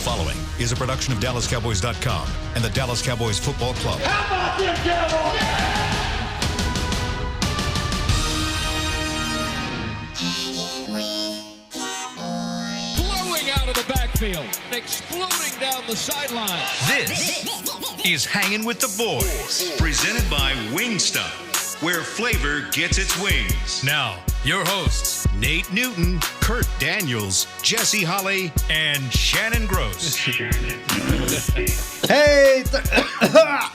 following is a production of DallasCowboys.com and the Dallas Cowboys Football Club. How about them Cowboys? Blowing out of the backfield, exploding down the sideline. This is Hangin' with the Boys, presented by Wingstop, where flavor gets its wings. Now, your hosts, Nate Newton, Kurt Daniels, Jesse Holley, and Shannon Gross. Hey,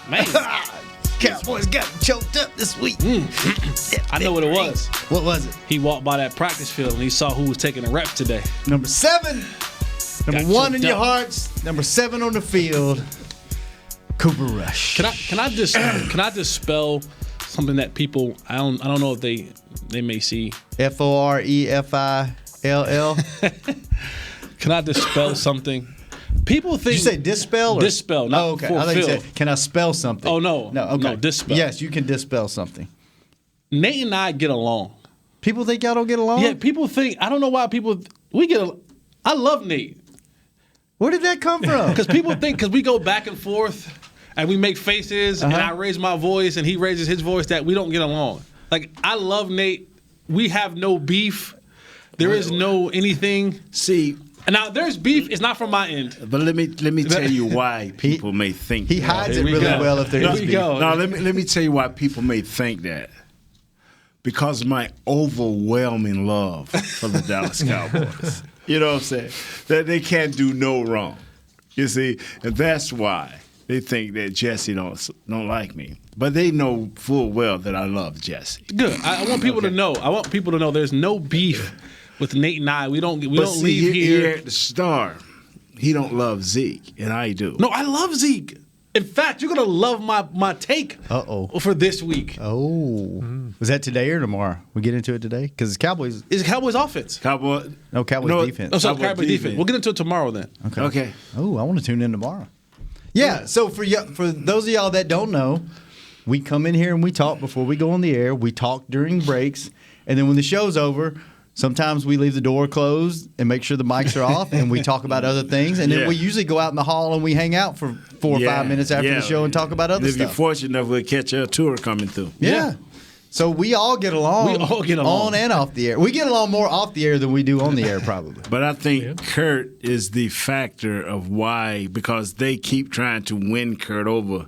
man. Cowboys got choked up this week. I know what it was. What was it? He walked by that practice field and he saw who was taking the reps today. Number 7. Number Got 1 in choked your up. hearts. Number 7 on the field. Cooper Rush. Can I dispel something that people I don't know if they may see. Forefill. Can I dispel something? People think. Did you say dispel? Or? Dispel, not okay. I thought you fulfill. said, can I spell something? Oh, no. No, okay. No, dispel. Yes, you can dispel something. Nate and I get along. People think y'all don't get along? Yeah, people think. I don't know why people. I love Nate. Where did that come from? Because people think, because we go back and forth and we make faces and I raise my voice and he raises his voice, that we don't get along. Like, I love Nate. We have no beef. There is no anything. See, and now there's beef. It's not from my end. but let me tell you why people may think He that. hides it Here we really go. well if there Here is we beef. go. No, let me tell you why people may think that. Because of my overwhelming love for the Dallas Cowboys. You know what I'm saying? That they can't do no wrong. You see? And that's why they think that Jesse don't like me. But they know full well that I love Jesse. Good. I want people to know. I want people to know there's no beef with Nate and I. We don't But leave see, here. at the Star, he don't love Zeke, and I do. No, I love Zeke. In fact, you're gonna love my take for this week. Oh. Was that today or tomorrow? We get into it today? Because it's Cowboys. It's Cowboys offense. Cowboy. Cowboys defense. Oh, sorry, Cowboys Cowboys defense. We'll get into it tomorrow then. Okay. Oh, I want to tune in tomorrow. Yeah, so for those of y'all that don't know, we come in here and we talk before we go on the air. We talk during breaks. And then when the show's over, sometimes we leave the door closed and make sure the mics are off, and we talk about other things. And then we usually go out in the hall and we hang out for 4 or 5 minutes after the show and talk about other If you're stuff. fortunate enough, we'll catch a tour coming through. Yeah. So we all get along. We all get along. On and off the air. We get along more off the air than we do on the air, probably. But I think Kurt is the factor of why, because they keep trying to win Kurt over.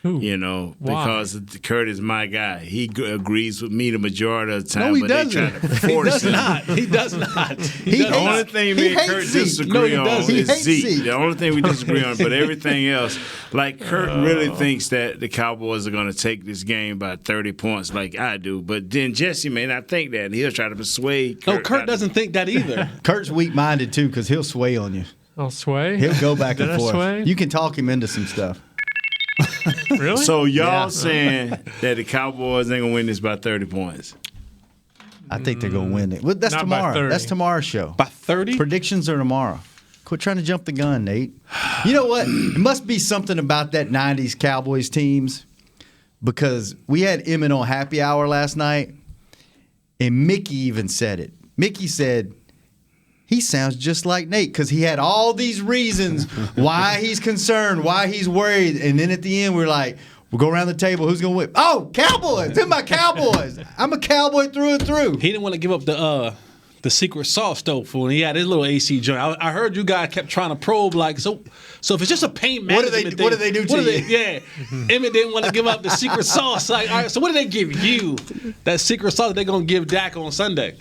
You know, Why? because Kurt is my guy. He agrees with me the majority of the time, No, he but doesn't. they try to He force does him. not. He does not. The only thing me and Kurt Zeke. disagree No, he on doesn't. He is hates Zeke. Zeke. The only thing we disagree on, but everything else, like Kurt really thinks that the Cowboys are going to take this game by 30 points like I do. But then Jesse may not think that, and he'll try to persuade Kurt. No, Kurt doesn't think that either. Kurt's weak-minded, too, because he'll sway on you. I'll sway. He'll go back Did and I forth. sway? You can talk him into some stuff. Really? So y'all saying that the Cowboys ain't going to win this by 30 points? I think they're going to win it. Well, that's Not by tomorrow. 30. That's tomorrow's show. By 30? Predictions are tomorrow. Quit trying to jump the gun, Nate. You know what? It must be something about that 90s Cowboys teams, because we had Emmett on Happy Hour last night, and Mickey even said it. Mickey said, he sounds just like Nate, because he had all these reasons why he's concerned, why he's worried. And then at the end, we're like, we'll go around the table. Who's going to win? Oh, Cowboys. They're my Cowboys. I'm a Cowboy through and through. He didn't want to give up the secret sauce stove when he had his little AC joint. I heard you guys kept trying to probe, like, so if it's just a pain management What do they do to you? Yeah. Emmett didn't want to give up the secret sauce. Like, all right, so what do they give you? That secret sauce they're going to give Dak on Sunday.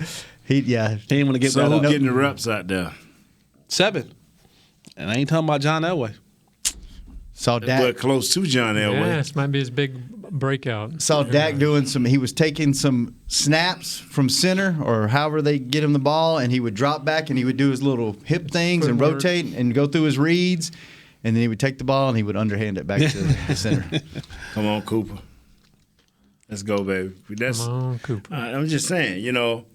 He He didn't want to give So that who's up. getting the reps out there? 7. And I ain't talking about John Elway. saw But Dak. close to John Elway. Yeah, this might be his big breakout. Saw Dak doing some. He was taking some snaps from center, or however they get him the ball, and he would drop back and he would do his little hip things and Footwork. rotate and go through his reads, and then he would take the ball and he would underhand it back to the center. Come on, Cooper. Let's go, baby. That's, Come on, Cooper. I'm just saying, you know,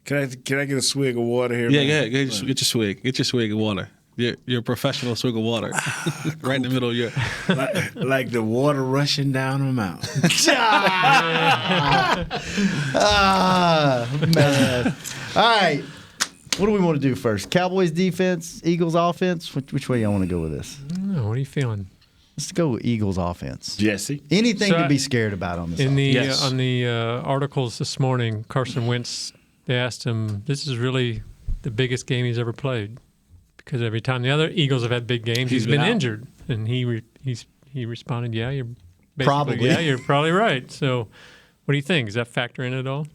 can I get a swig of water here? Yeah, man? go ahead. Get your swig. Get your swig of water. You're a professional swig of water. Right in the middle of your. like the water rushing down a mountain. Man. All right. What do we want to do first? Cowboys defense, Eagles offense? Which way y'all want to go with this? No, what are you feeling? Let's go with Eagles offense. Jesse? Anything So to be scared about on this In the Yes. on the articles this morning, Carson Wentz, they asked him, this is really the biggest game he's ever played. Because every time the other Eagles have had big games, he's been out. injured. And he responded, yeah, you're basically, Probably. yeah, you're probably right. So what do you think? Does that factor in at all?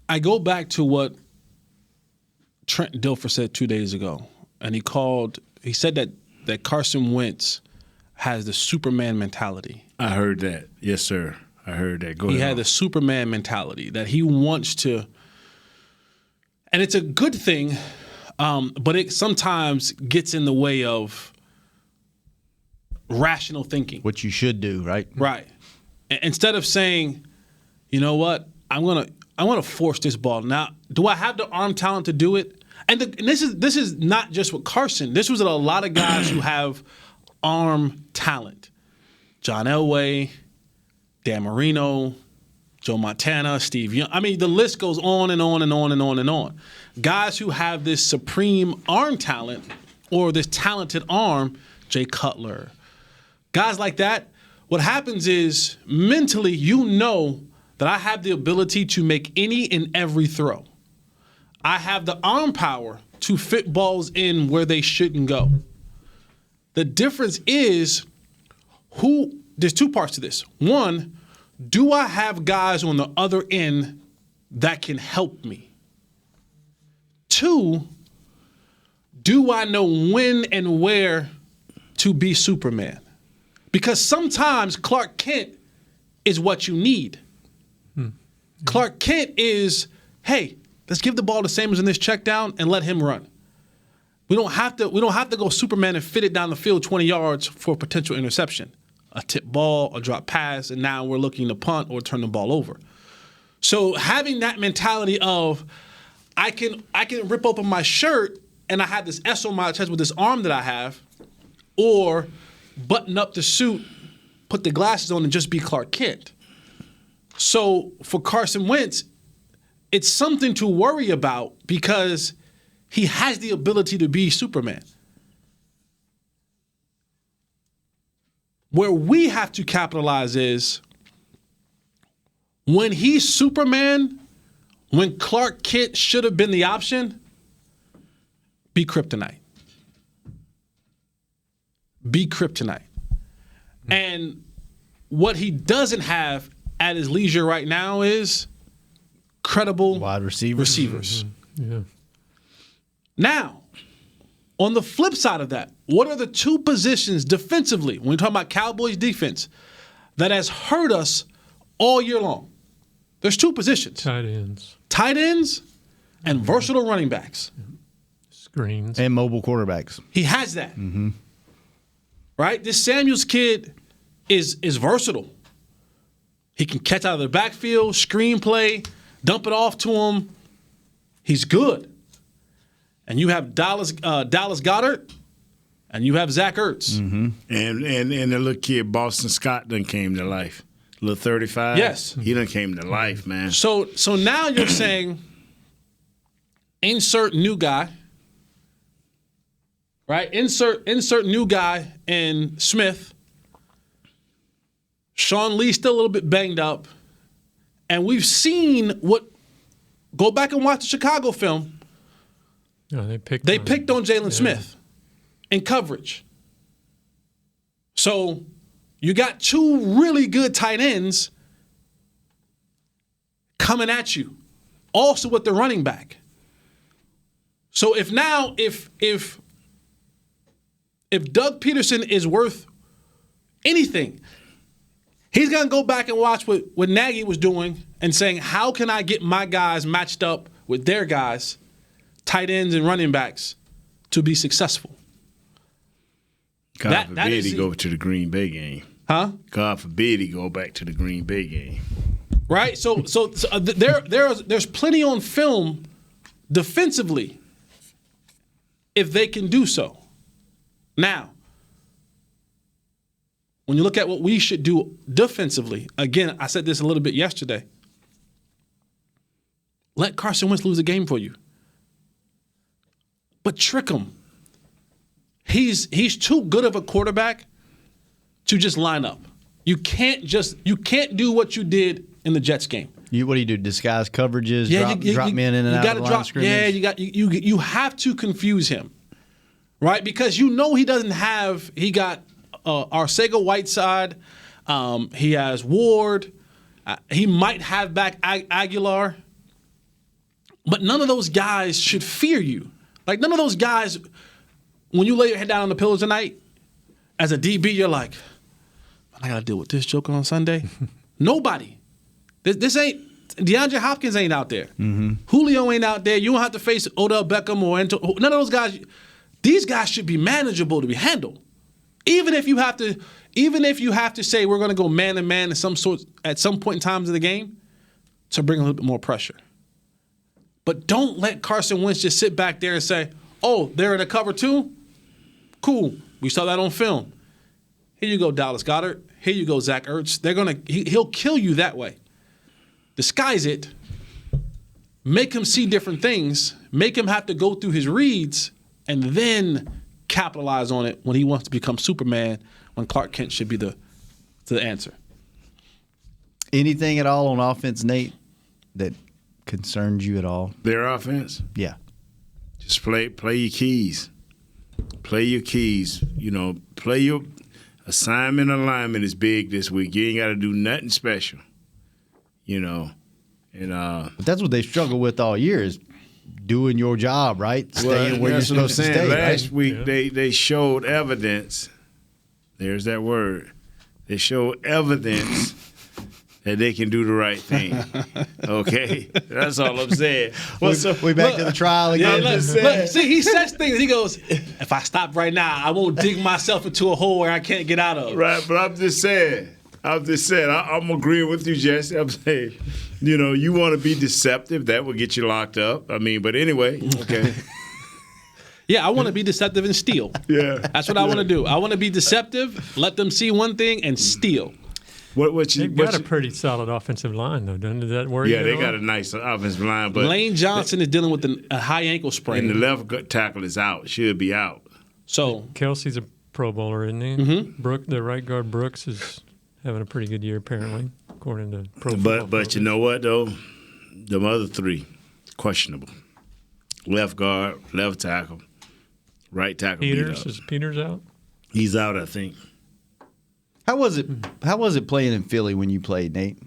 I go back to what Trent Dilfer said 2 days ago, and he said that Carson Wentz has the Superman mentality. I heard that. Yes, sir. I heard that. Go He ahead. had the Superman mentality that he wants to, and it's a good thing, but it sometimes gets in the way of rational thinking. What you should do, right? Right. Instead of saying, you know what, I'm gonna force this ball. Now, do I have the arm talent to do it? And this is not just with Carson. This was a lot of guys who have arm talent. John Elway, Dan Marino, Joe Montana, Steve Young. I mean, the list goes on and on and on and on and on. Guys who have this supreme arm talent or this talented arm, Jay Cutler. Guys like that, what happens is mentally you know that I have the ability to make any and every throw. I have the arm power to fit balls in where they shouldn't go. The difference is there's two parts to this. One, do I have guys on the other end that can help me? Two, do I know when and where to be Superman? Because sometimes Clark Kent is what you need. Clark Kent is, hey, let's give the ball to Samuels in this check down and let him run. We don't have to go Superman and fit it down the field 20 yards for a potential interception. A tip ball, a drop pass, and now we're looking to punt or turn the ball over. So having that mentality of I can rip open my shirt and I have this S on my chest with this arm that I have, or button up the suit, put the glasses on, and just be Clark Kent. So for Carson Wentz, it's something to worry about because he has the ability to be Superman. Where we have to capitalize is when he's Superman, when Clark Kent should have been the option, be kryptonite. Be kryptonite. And what he doesn't have at his leisure right now is credible Wide receivers. Yeah. Now, on the flip side of that, what are the two positions defensively, when we're talking about Cowboys defense, that has hurt us all year long? There's two positions. Tight ends, Tight ends and versatile running backs. screens. And mobile quarterbacks. He has that. Right? This Samuels kid is versatile. He can catch out of the backfield, screenplay, dump it off to him. He's good. And you have Dallas Goedert, and you have Zach Ertz. And the little kid, Boston Scott, done came to life. Little 35. Yes. He done came to life, man. So now you're saying insert new guy, right? Insert new guy in Smith. Sean Lee's still a little bit banged up. And we've seen go back and watch the Chicago film. No, they picked on Jalen Smith in coverage. So you got two really good tight ends coming at you, also with the running back. So if Doug Peterson is worth anything, he's going to go back and watch what Nagy was doing and saying, how can I get my guys matched up with their guys, tight ends and running backs, to be successful? God forbid he go to the Green Bay game. Huh? God forbid he go back to the Green Bay game. Right? So there's plenty on film defensively if they can do so. Now, when you look at what we should do defensively, again, I said this a little bit yesterday. Let Carson Wentz lose a game for you. But trick him. He's too good of a quarterback to just line up. You can't do what you did in the Jets game. What do you do? Disguise coverages, drop men in and out of the line of scrimmage? Yeah, you have to confuse him, right? Because he doesn't have. He got Arcega-Whiteside. He has Ward. He might have back Aguilar. But none of those guys should fear you. Like, none of those guys, when you lay your head down on the pillow tonight, as a DB, you're like, I got to deal with this joker on Sunday. Nobody. This ain't, DeAndre Hopkins ain't out there. Mm-hmm. Julio ain't out there. You don't have to face Odell Beckham or none of those guys. These guys should be manageable to be handled. Even if you have to say we're going to go man-to-man at some point in times of the game to bring a little bit more pressure. But don't let Carson Wentz just sit back there and say, oh, they're in a cover two? Cool. We saw that on film. Here you go, Dallas Goedert. Here you go, Zach Ertz. He'll kill you that way. Disguise it. Make him see different things. Make him have to go through his reads and then capitalize on it when he wants to become Superman, when Clark Kent should be the answer. Anything at all on offense, Nate, that concerns you at all? Their offense? Yeah. Just play your keys. Play your keys. Play your assignment alignment is big this week. You ain't got to do nothing special. And but that's what they struggle with all year is doing your job, right? Staying where you're supposed to stay. Last week they showed evidence. There's that word. They showed evidence that they can do the right thing. Okay? That's all I'm saying. We back to the trial again. Look, see, he says things. He goes, if I stop right now, I won't dig myself into a hole where I can't get out of. Right, but I'm just saying, I'm agreeing with you, Jesse. I'm saying, you want to be deceptive. That will get you locked up. But anyway, okay. Yeah, I want to be deceptive and steal. Yeah. That's what I want to do. I want to be deceptive, let them see one thing, and steal. They've got a pretty solid offensive line, though, doesn't that worry you? Yeah, they got a nice offensive line. But Lane Johnson is dealing with a high ankle sprain. And the left tackle is out. Should be out. So Kelsey's a Pro Bowler, isn't he? Mm-hmm. The right guard Brooks is having a pretty good year, apparently, according to Pro Football. But you know what, though? The other three, questionable. Left guard, left tackle, right tackle. Is Peters out? He's out, I think. How was it playing in Philly when you played, Nate?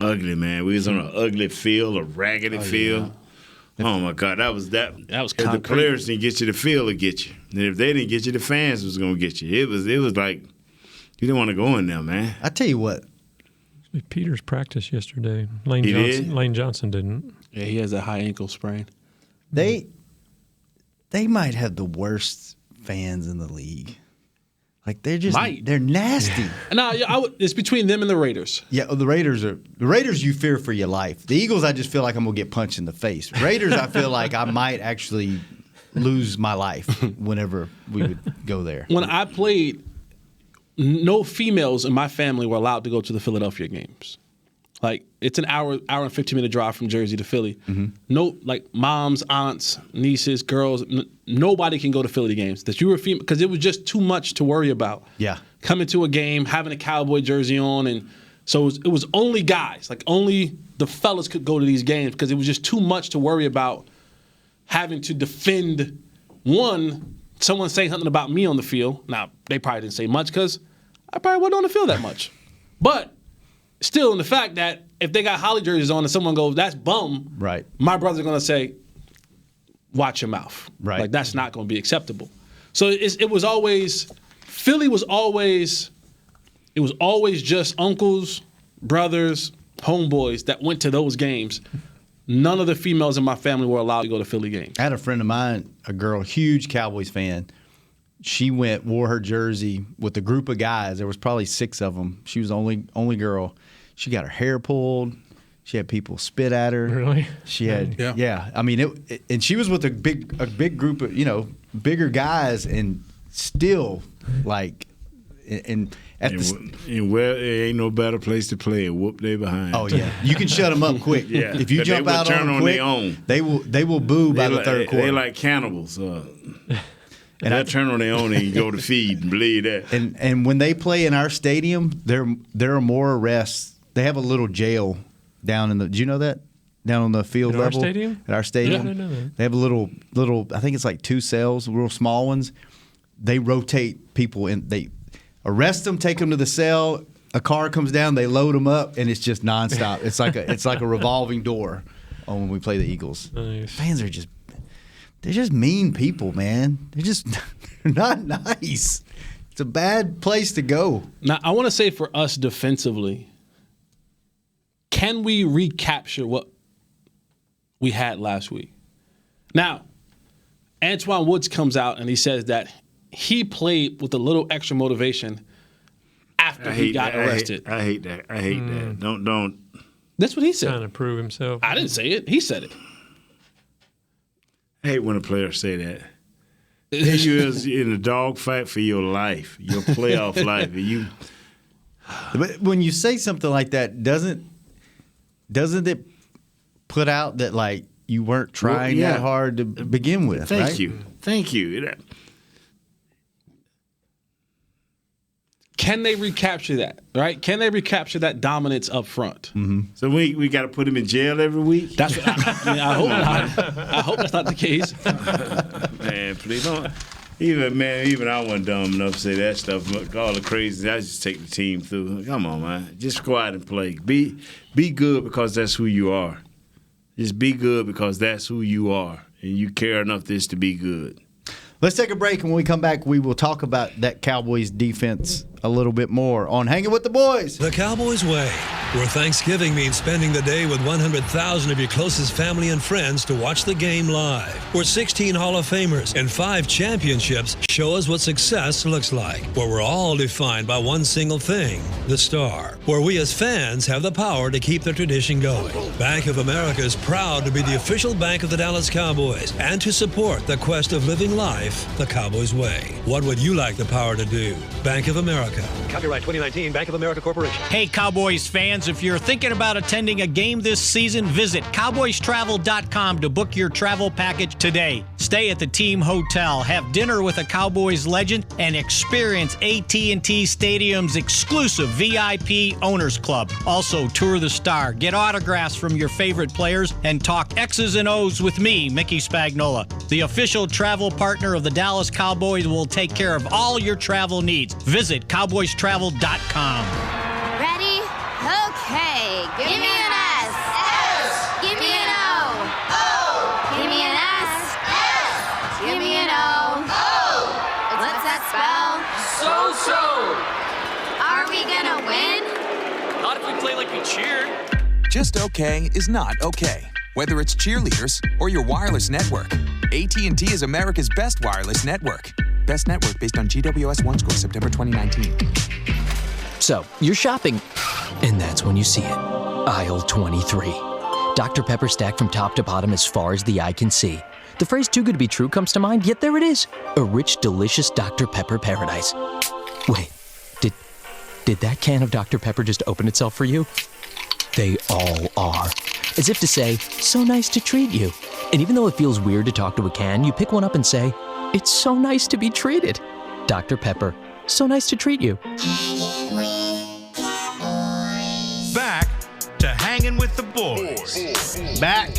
Ugly, man. We was on an ugly field, a raggedy field. Yeah. Oh my God, that was concrete. If the players didn't get you, the field would get you. And if they didn't get you, the fans was gonna get you. It was like you didn't want to go in there, man. I tell you what. Peters practiced yesterday. Lane Johnson didn't. Yeah, he has a high ankle sprain. They might have the worst fans in the league. Like they're nasty. No, it's between them and the Raiders. Yeah, the Raiders you fear for your life. The Eagles, I just feel like I'm gonna get punched in the face. Raiders, I feel like I might actually lose my life whenever we would go there. When I played, no females in my family were allowed to go to the Philadelphia games. Like, it's an hour and 15-minute drive from Jersey to Philly. Mm-hmm. No, like moms, aunts, nieces, girls, nobody can go to Philly games. That you were female, because it was just too much to worry about. Yeah, coming to a game, having a Cowboy jersey on, and so it was only guys, like only the fellas could go to these games because it was just too much to worry about having to defend someone saying something about me on the field. Now they probably didn't say much because I probably wasn't on the field that much, but. Still, in the fact that if they got Holly jerseys on and someone goes, that's bum, right? My brother's going to say, watch your mouth. Right. Like, that's not going to be acceptable. So it was always, Philly was always, it was always just uncles, brothers, homeboys that went to those games. None of the females in my family were allowed to go to Philly games. I had a friend of mine, a girl, huge Cowboys fan. She wore her jersey with a group of guys. There was probably 6 of them. She was the only girl. She got her hair pulled. She had people spit at her. Really? She had, yeah. I mean, and she was with a big group of, bigger guys, and still, like, and Well, there ain't no better place to play. Whoop they behind. Oh yeah, you can shut them up quick. Yeah, if you jump out on them quick, their own. They will boo by the third quarter. They like cannibals. And I turn on their own and you go to feed and believe that. And when they play in our stadium, there are more arrests. They have a little jail down in the. Do you know that? Down on the field At level. Our stadium? At our stadium. Yeah, I know that. They have a little. I think it's like 2 cells, real small ones. They rotate people in. They arrest them, take them to the cell. A car comes down, they load them up, and it's just nonstop. It's like a revolving door when we play the Eagles. Nice. Fans are they're just mean people, man. They're not nice. It's a bad place to go. Now, I want to say for us defensively, can we recapture what we had last week? Now, Antoine Woods comes out and he says that he played with a little extra motivation after he got arrested. I hate that. Don't. That's what he said. Trying to prove himself. I didn't say it. He said it. I hate when a player say that. You is in a dogfight for your life, your playoff life. But when you say something like that, doesn't it put out that like you weren't trying that hard to begin with? Thank you. Can they recapture that? Right? Can they recapture that dominance up front? Mm-hmm. So we got to put him in jail every week. That's what I hope not. I hope that's not the case. Man, please don't. Even I wasn't dumb enough to say that stuff. All the crazy, I just take the team through. Come on, man. Just go out and play. Be good because that's who you are. Just be good because that's who you are, and you care enough this to be good. Let's take a break, and when we come back, we will talk about that Cowboys defense a little bit more on Hanging with the Boys. The Cowboys way, where Thanksgiving means spending the day with 100,000 of your closest family and friends to watch the game live. Where 16 Hall of Famers and 5 championships show us what success looks like. Where we're all defined by one single thing, the star. Where we as fans have the power to keep the tradition going. Bank of America is proud to be the official bank of the Dallas Cowboys and to support the quest of living life the Cowboys way. What would you like the power to do? Bank of America. Copyright 2019, Bank of America Corporation. Hey, Cowboys fans, if you're thinking about attending a game this season, visit cowboystravel.com to book your travel package today. Stay at the team hotel, have dinner with a Cowboys legend, and experience AT&T Stadium's exclusive VIP Owners Club. Also, tour the Star, get autographs from your favorite players, and talk X's and O's with me, Mickey Spagnola. The official travel partner of the Dallas Cowboys will take care of all your travel needs. Visit cowboystravel.com. Ready? Okay. Give me an S. S. Give me an O. O. Give me an S. S. Give me an O. O. What's that spell? So. Are we gonna win? Not if we play like we cheered. Just okay is not okay. Whether it's cheerleaders or your wireless network, AT&T is America's best wireless network. Best network based on GWS One score, September 2019. So, you're shopping, and that's when you see it. Aisle 23. Dr. Pepper stacked from top to bottom as far as the eye can see. The phrase too good to be true comes to mind, yet there it is. A rich, delicious Dr. Pepper paradise. Wait, did that can of Dr. Pepper just open itself for you? They all are. As if to say, so nice to treat you. And even though it feels weird to talk to a can, you pick one up and say, it's so nice to be treated. Dr. Pepper, so nice to treat you. Back to Hanging with the Boys. Back.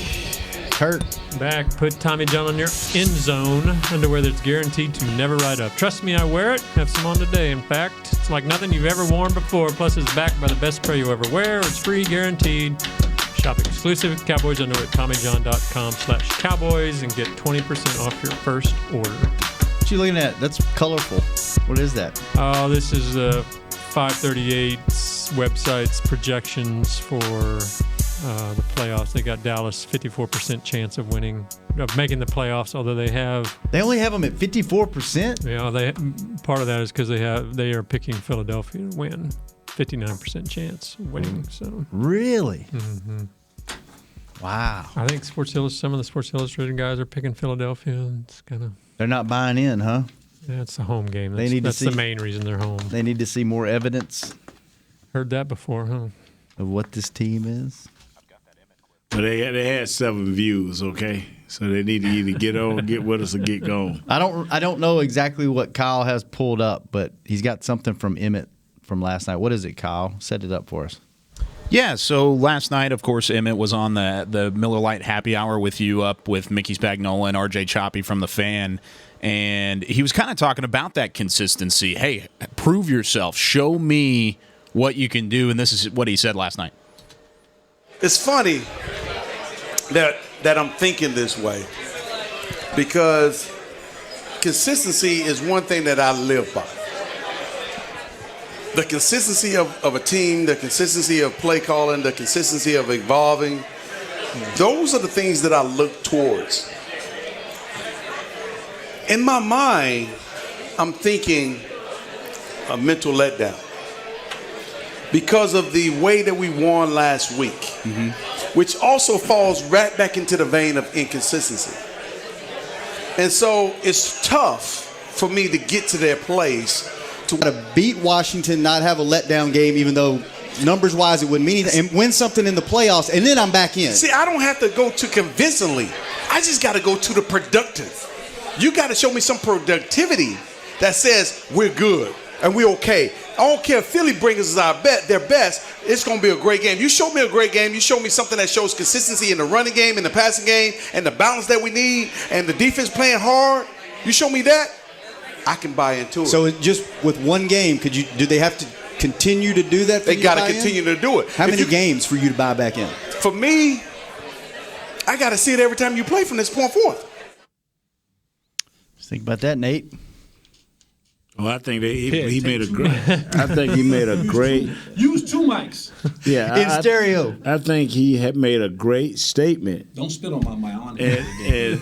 Kurt. Back, put Tommy John on your end zone underwear that's guaranteed to never ride up. Trust me, I wear it. Have some on today. In fact, it's like nothing you've ever worn before. Plus, it's backed by the best pair you ever wear. It's free, guaranteed. Shop exclusive Cowboys underwear at TommyJohn.com/Cowboys and get 20% off your first order. What you looking at? That's colorful. What is that? Oh, this is 538's website's projections for the playoffs. They got Dallas 54% chance of making the playoffs, although they only have them at 54%. Yeah, part of that is because they are picking Philadelphia to win. 59% chance of winning. So really, wow. I think some of the Sports Illustrated guys are picking Philadelphia. It's kind of they're not buying in, huh? Yeah, it's a home game. They need to that's see- the main reason they're home. They need to see more evidence Heard that before, huh? of what this team is. But they had 7 views, okay? So they need to either get on, get with us, or get gone. I don't know exactly what Kyle has pulled up, but he's got something from Emmett from last night. What is it, Kyle? Set it up for us. Yeah, so last night, of course, Emmett was on the Miller Lite Happy Hour with you up with Mickey Spagnola and RJ Choppy from The Fan, and he was kind of talking about that consistency. Hey, prove yourself. Show me what you can do, and this is what he said last night. It's funny that I'm thinking this way because consistency is one thing that I live by. The consistency of a team, the consistency of play calling, the consistency of evolving, those are the things that I look towards. In my mind, I'm thinking a mental letdown because of the way that we won last week, which also falls right back into the vein of inconsistency. And so it's tough for me to get to their place to beat Washington, not have a letdown game, even though numbers-wise it wouldn't mean anything, and win something in the playoffs, and then I'm back in. See, I don't have to go to convincingly. I just got to go to the productive. You got to show me some productivity that says we're good and we're okay. I don't care if Philly brings us their best. It's going to be a great game. You show me a great game. You show me something that shows consistency in the running game, in the passing game, and the balance that we need, and the defense playing hard. You show me that, I can buy into it. So just with one game, do they have to continue to do that? They got to continue to do it. How many games for you to buy back in? For me, I got to see it every time you play from this point forth. Just think about that, Nate. Well, I think he made a great. I think he made a great. Use 2 mics. Yeah, in stereo. I think he had made a great statement. Don't spit on my mic.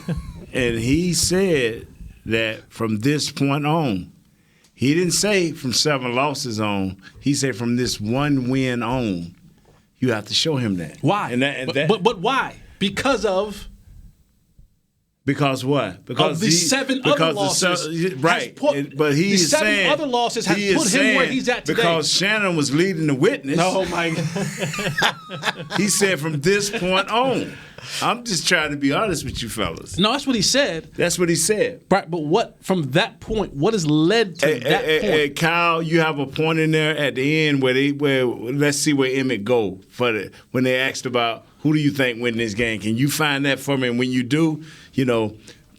And he said that from this point on, he didn't say from 7 losses on. He said from this 1 win on, you have to show him that. Why? But why? Because of. Because what? Because of the 7 other losses. Right. But he's saying. The 7 other losses have put him where he's at today. Because Shannon was leading the witness. Oh, my God. He said from this point on. I'm just trying to be honest with you fellas. No, that's what he said. That's what he said. Right, but what from that point, what has led to that point? Hey, Kyle, you have a point in there at the end where let's see where Emmett go when they asked about who do you think win this game. Can you find that for me? And when you do,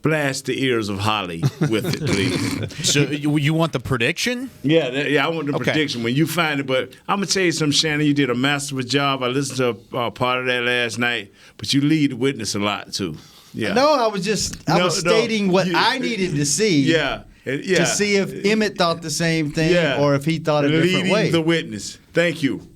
blast the ears of Holly with it, please. So you want the prediction? Yeah, I want the prediction when you find it. But I'm going to tell you something, Shannon. You did a masterful job. I listened to a part of that last night. But you lead the witness a lot, too. Yeah. No, I was stating what I needed to see. Yeah. To see if Emmett thought the same thing or if he thought a different way. Leading the witness. Thank you.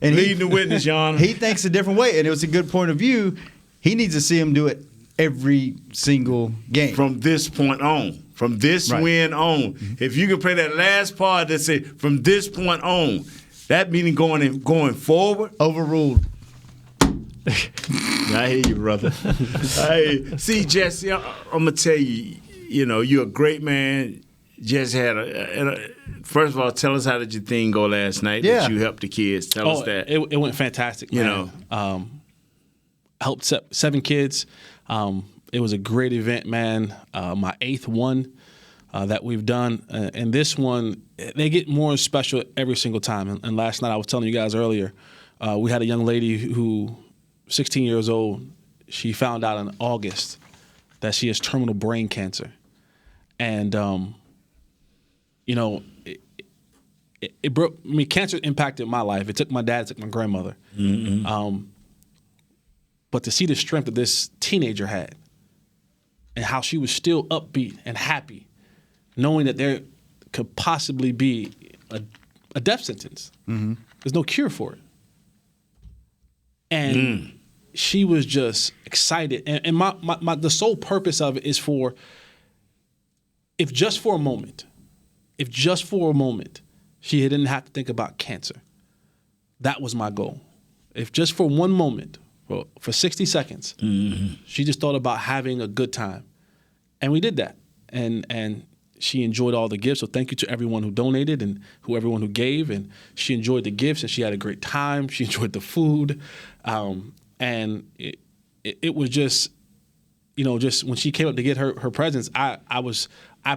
And leading the witness, Your Honor. He thinks a different way, and it was a good point of view. He needs to see him do it every single game. From this point on. From this win on. If you can play that last part that say from this point on, that meaning going forward. Overruled. I hear you, brother. See, Jesse, I'm going to tell you, you're a great man. Just had first of all, tell us how did your thing go last night that you helped the kids. Tell us that. It went fantastic, man. Helped 7 kids. It was a great event, man. My 8th one that we've done. And this one, they get more special every single time. And last night, I was telling you guys earlier, we had a young lady who, 16 years old, she found out in August that she has terminal brain cancer. And, it broke. I mean, cancer impacted my life. It took my dad, it took my grandmother. Mm-hmm. But to see the strength that this teenager had and how she was still upbeat and happy, knowing that there could possibly be a death sentence. Mm-hmm. There's no cure for it. And she was just excited. And the sole purpose of it is for, if just for a moment, she didn't have to think about cancer. That was my goal. If just for one moment, for 60 seconds, she just thought about having a good time. And we did that. And she enjoyed all the gifts. So thank you to everyone who donated and everyone who gave. And she enjoyed the gifts and she had a great time. She enjoyed the food. And it was just, just when she came up to get her presents, I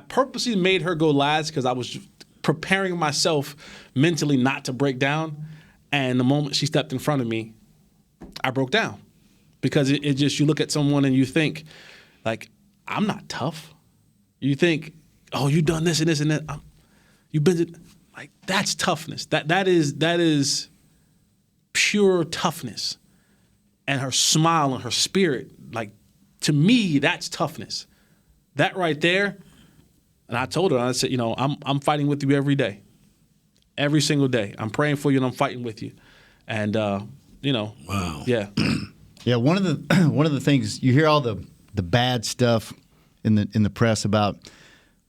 purposely made her go last because I was preparing myself mentally not to break down. And the moment she stepped in front of me, I broke down. Because it just, you look at someone and you think, like, I'm not tough. You think, oh, you've done this and this and that. You've been, like, that's toughness. That is pure toughness. And her smile and her spirit, like, to me, that's toughness. That right there. And I told her, I said, I'm fighting with you every day. Every single day. I'm praying for you and I'm fighting with you. And, wow. Yeah. Yeah, one of the things you hear all the bad stuff in the press about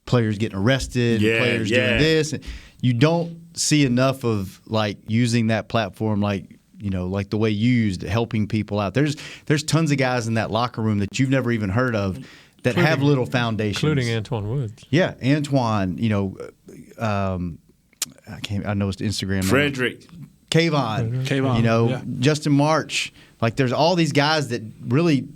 players getting arrested, players doing this. You don't see enough of like using that platform like the way you used it, helping people out. There's tons of guys in that locker room that you've never even heard of that have little foundations, including Antoine Woods. Yeah, Antoine. I know his Instagram. Frederick. Kayvon. Justin March. Like, there's all these guys that really,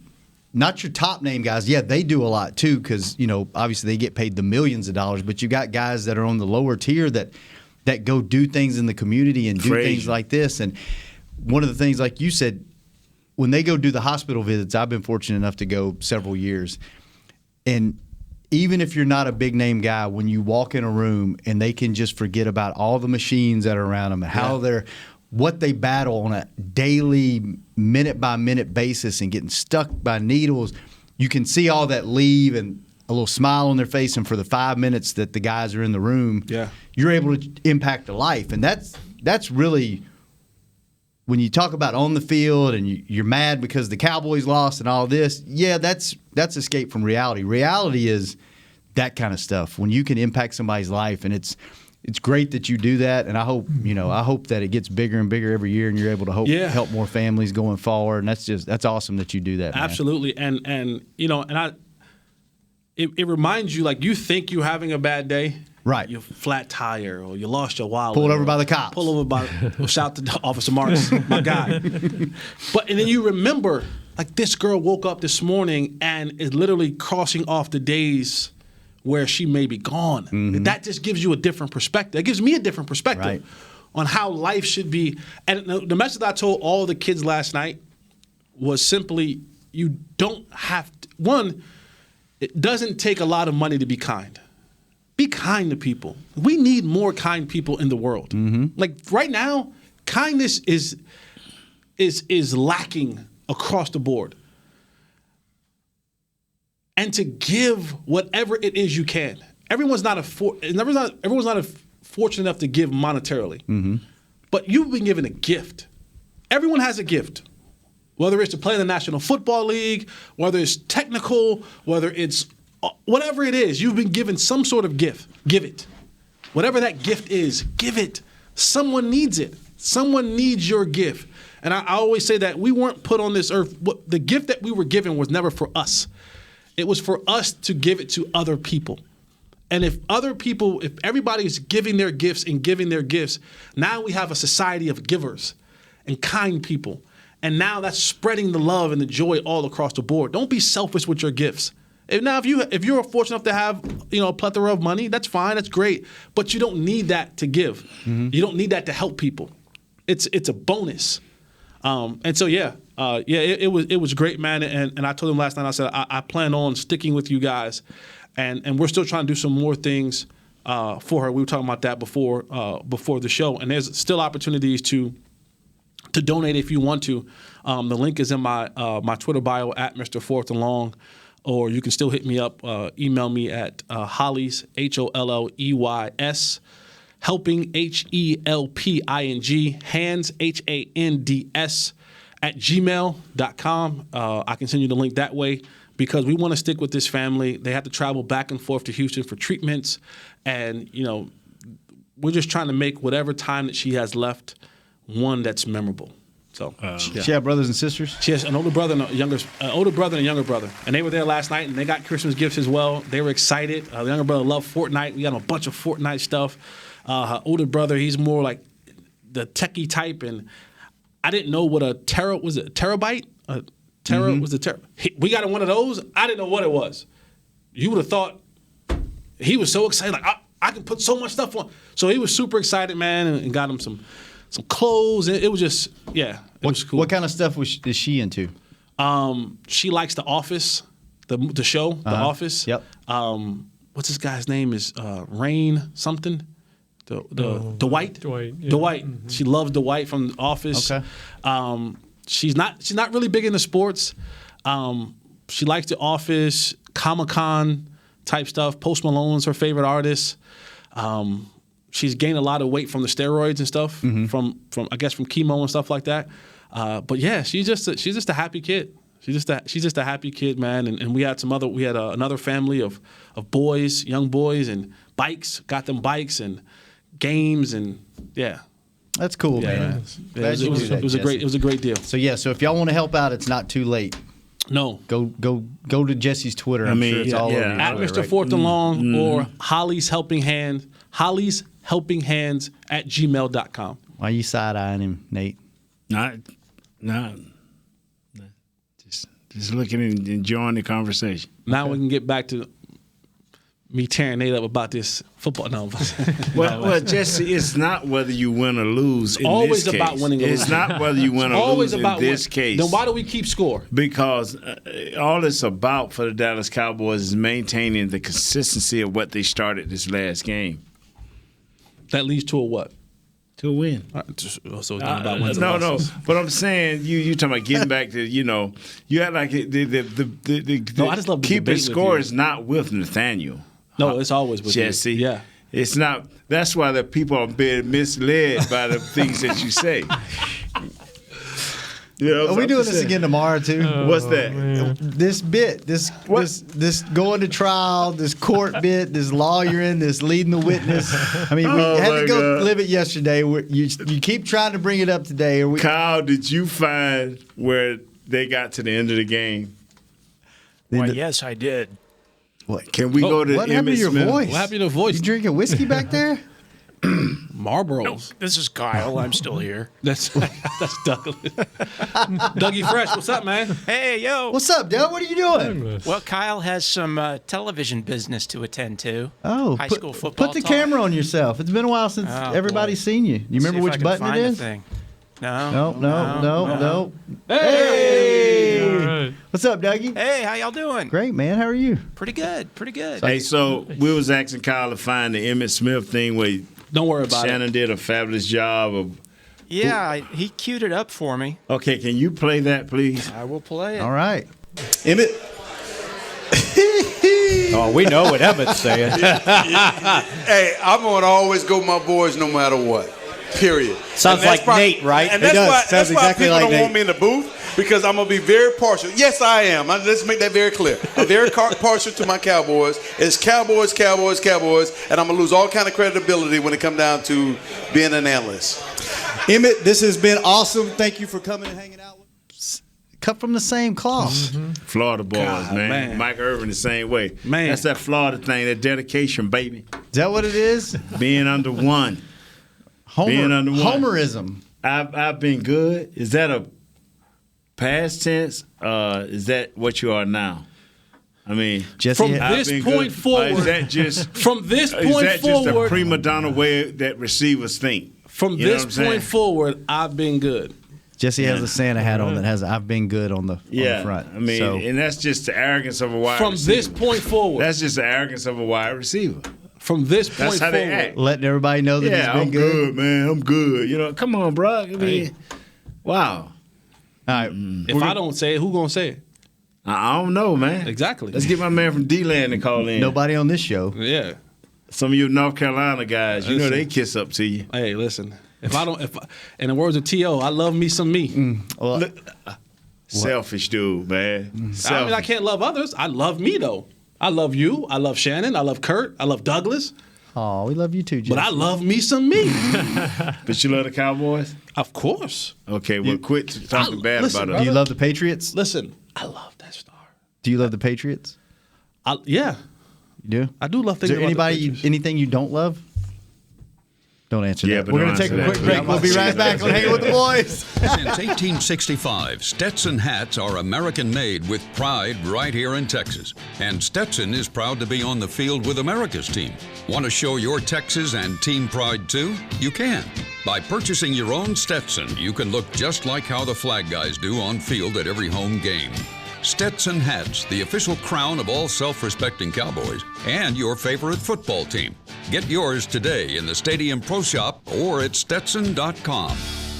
not your top name guys. Yeah, they do a lot too because, obviously they get paid the millions of dollars. But you got guys that are on the lower tier that go do things in the community and do things like this. And one of the things, like you said, when they go do the hospital visits, I've been fortunate enough to go several years. And even if you're not a big name guy, when you walk in a room and they can just forget about all the machines that are around them and what they battle on a daily, minute-by-minute basis and getting stuck by needles, you can see all that leave and a little smile on their face. And for the 5 minutes that the guys are in the room, you're able to impact a life. And that's really, when you talk about on the field and you're mad because the Cowboys lost and all this, that's escape from reality. Reality is that kind of stuff, when you can impact somebody's life. And it's great that you do that, and I hope that it gets bigger and bigger every year, and you're able to help more families going forward. And that's awesome that you do that. Man. Absolutely, and it reminds you, like, you think you're having a bad day, right? You're flat tire, or you lost your wallet, pulled over by the cops. Pull over by shout to Officer Marks, my guy. And then you remember, like, this girl woke up this morning and is literally crossing off the days where she may be gone. Mm-hmm. That just gives you a different perspective. It gives me a different perspective on how life should be. And the message I told all the kids last night was simply, you don't have to, one, it doesn't take a lot of money to be kind. Be kind to people. We need more kind people in the world. Mm-hmm. Like, right now, kindness is lacking across the board. And to give whatever it is you can. Everyone's not fortunate enough to give monetarily. Mm-hmm. But you've been given a gift. Everyone has a gift. Whether it's to play in the National Football League, whether it's technical, whether it's whatever it is, you've been given some sort of gift. Give it. Whatever that gift is, give it. Someone needs it. Someone needs your gift. And I always say that we weren't put on this earth. The gift that we were given was never for us. It was for us to give it to other people. And if everybody is giving their gifts and giving their gifts, now we have a society of givers and kind people. And now that's spreading the love and the joy all across the board. Don't be selfish with your gifts. If you're fortunate enough to have a plethora of money, that's fine, that's great. But you don't need that to give. Mm-hmm. You don't need that to help people. It's a bonus. And so it was great, man. And I told him last night, I said, I plan on sticking with you guys. And we're still trying to do some more things for her. We were talking about that before the show. And there's still opportunities to donate if you want to. The link is in my Twitter bio at Mr. Fourth and Long. Or you can still hit me up, email me at Holleys, HOLLEYS, helping, HELPING, hands, HANDS, at gmail.com. I can send you the link that way because we want to stick with this family. They have to travel back and forth to Houston for treatments. And, we're just trying to make whatever time that she has left one that's memorable. So She had brothers and sisters? She has an older brother and a younger brother. And they were there last night, and they got Christmas gifts as well. They were excited. The younger brother loved Fortnite. We got a bunch of Fortnite stuff. Her older brother, he's more like the techie type, and I didn't know what a terabyte? We got one of those. I didn't know what it was. You would have thought he was so excited, like I can put so much stuff on. So he was super excited, man, and got him some clothes. It was just, it was cool. What kind of stuff is she into? She likes The Office, the show, The Office. Yep. What's this guy's name? Is Rain something? Dwight. Dwight. Yeah. Dwight. Mm-hmm. She loves Dwight from The Office. Okay. She's not really big into sports. She likes The Office, Comic-Con type stuff. Post Malone's her favorite artist. She's gained a lot of weight from the steroids and stuff, from I guess from chemo and stuff like that. But yeah, she's just a happy kid. She's just a happy kid, man. And we had another family of boys, young boys, and bikes. Got them bikes and games, and yeah. That's cool, man. It was a great deal. So so if y'all want to help out, it's not too late. No. Go to Jesse's Twitter. I'm sure it's all over. At Mr. Fourth and Long or Holly's Helping Hands at gmail.com. Why are you side-eyeing him, Nate? Not. Just looking and enjoying the conversation. Now we can get back to me tearing Nate up about this football. No. Well, Jesse, it's not whether you win or lose. It's always about winning or losing. It's not whether you win or lose in this case. Then why do we keep score? Because all it's about for the Dallas Cowboys is maintaining the consistency of what they started this last game. That leads to a what? To a win. So it's not about wins or losses. But I'm saying you talking about getting back to you act like I just love keeping score is not with Nathaniel. No, it's always with Jesse. You. Yeah. It's not. That's why the people are being misled by the things that you say. Are we doing this again tomorrow too? What's that? Man. This bit, this going to trial, this court bit, this lawyering, this leading the witness. I mean, we had to go live it yesterday. You keep trying to bring it up today. Kyle, did you find where they got to the end of the game? Well, yes, I did. What? Can we go to what happened to your voice? What happened to your voice? You drinking whiskey back there? Marlboros. No, this is Kyle. I'm still here. That's Douglas. Dougie Fresh, what's up, man? Hey, yo. What's up, Doug? What are you doing? Well, Kyle has some television business to attend to. Oh, high school football. Put the camera on yourself. It's been a while since everybody's seen you. You remember which button it is? No. Hey! Right. What's up, Dougie? Hey, how y'all doing? Great, man. How are you? Pretty good. Hey, so we was asking Kyle to find the Emmitt Smith thing where don't worry about Shannon did a fabulous job of. Yeah, he queued it up for me. Okay, can you play that, please? I will play it. All right. Emmitt. Oh, we know what Emmitt's saying. Hey, I'm going to always go my boys no matter what. Period. Sounds like Nate, right? And that's why people don't want me in the booth, because I'm going to be very partial. Yes, I am. Let's make that very clear. I'm very partial to my Cowboys. It's Cowboys, and I'm going to lose all kind of credibility when it comes down to being an analyst. Emmitt, this has been awesome. Thank you for coming and hanging out with us. Cut from the same cloth. Mm-hmm. Florida boys, man. Mike Irvin the same way. Man. That's that Florida thing, that dedication, baby. Is that what it is? Being under one. Being under one. Homerism. I've been good. Is that a past tense? Is that what you are now? I mean, Jesse, from this point forward, is that just from this point is that forward, just a prima donna way that receivers think? From this point forward, I've been good. Jesse has a Santa hat on that has "I've been good" on the front. I mean, and that's just the arrogance of a wide from receiver. This point forward. That's just the arrogance of a wide receiver. From this point that's how forward, they act. Letting everybody know that he's been I'm good, man. I'm good. You know, come on, bro. I mean, wow. All right. If I don't say it, who gonna say it? I don't know, man. Exactly. Let's get my man from D-Land to call in. Nobody on this show. Yeah. Some of you North Carolina guys, you know they kiss up to you. Hey, listen. If in the words of T.O., I love me some me. Selfish dude, man. I mean, I can't love others. I love me, though. I love you. I love Shannon. I love Kurt. I love Douglas. Oh, we love you too, Jesse. But I love me some me. But you love the Cowboys? Of course. Okay, well, quit talking bad listen, about brother. us. Do you love the Patriots? Listen, I love that star. Do you love the Patriots? Yeah. You do? I do love Is thinking there about anybody, anything you don't love? Don't answer Yeah, that. but We're don't going to take a answer quick that. break. We'll be right back on Hanging with the Boys. Since 1865, Stetson hats are American-made with pride right here in Texas. And Stetson is proud to be on the field with America's team. Want to show your Texas and team pride too? You can. By purchasing your own Stetson, you can look just like how the flag guys do on field at every home game. Stetson hats, the official crown of all self-respecting Cowboys and your favorite football team. Get yours today in the Stadium Pro Shop or at Stetson.com.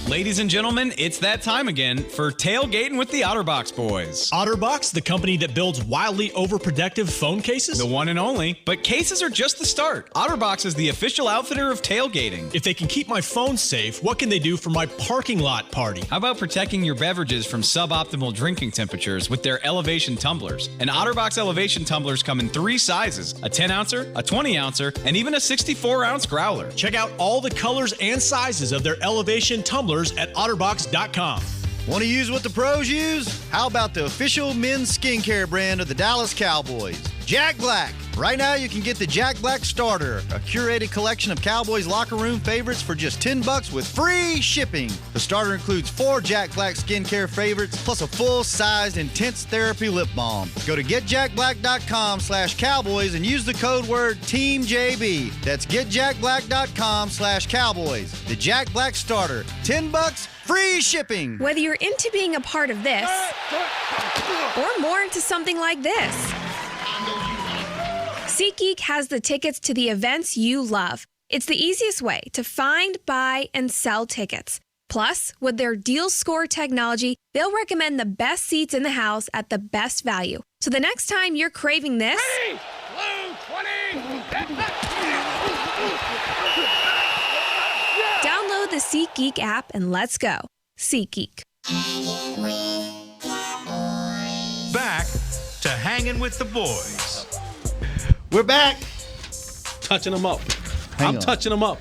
Ladies and gentlemen, it's that time again for Tailgating with the OtterBox Boys. OtterBox, the company that builds wildly overprotective phone cases? The one and only. But cases are just the start. OtterBox is the official outfitter of tailgating. If they can keep my phone safe, what can they do for my parking lot party? How about protecting your beverages from suboptimal drinking temperatures with their elevation tumblers? And OtterBox elevation tumblers come in 3 sizes, a 10-ouncer, a 20-ouncer, and even a 64-ounce growler. Check out all the colors and sizes of their elevation tumblers at otterbox.com. Want to use what the pros use? How about the official men's skincare brand of the Dallas Cowboys, Jack Black? Right now, you can get the Jack Black Starter, a curated collection of Cowboys locker room favorites for just $10 with free shipping. The starter includes 4 Jack Black skincare favorites, plus a full-sized intense therapy lip balm. Go to getjackblack.com/Cowboys and use the code word TEAMJB. That's getjackblack.com/Cowboys. The Jack Black Starter, $10, free shipping. Whether you're into being a part of this or more into something like this, SeatGeek has the tickets to the events you love. It's the easiest way to find, buy, and sell tickets. Plus, with their Deal Score technology, they'll recommend the best seats in the house at the best value. So the next time you're craving this, download the SeatGeek app and let's go. SeatGeek. Back to Hanging with the Boys. We're back. Touching them up. Hang I'm on. touching them up.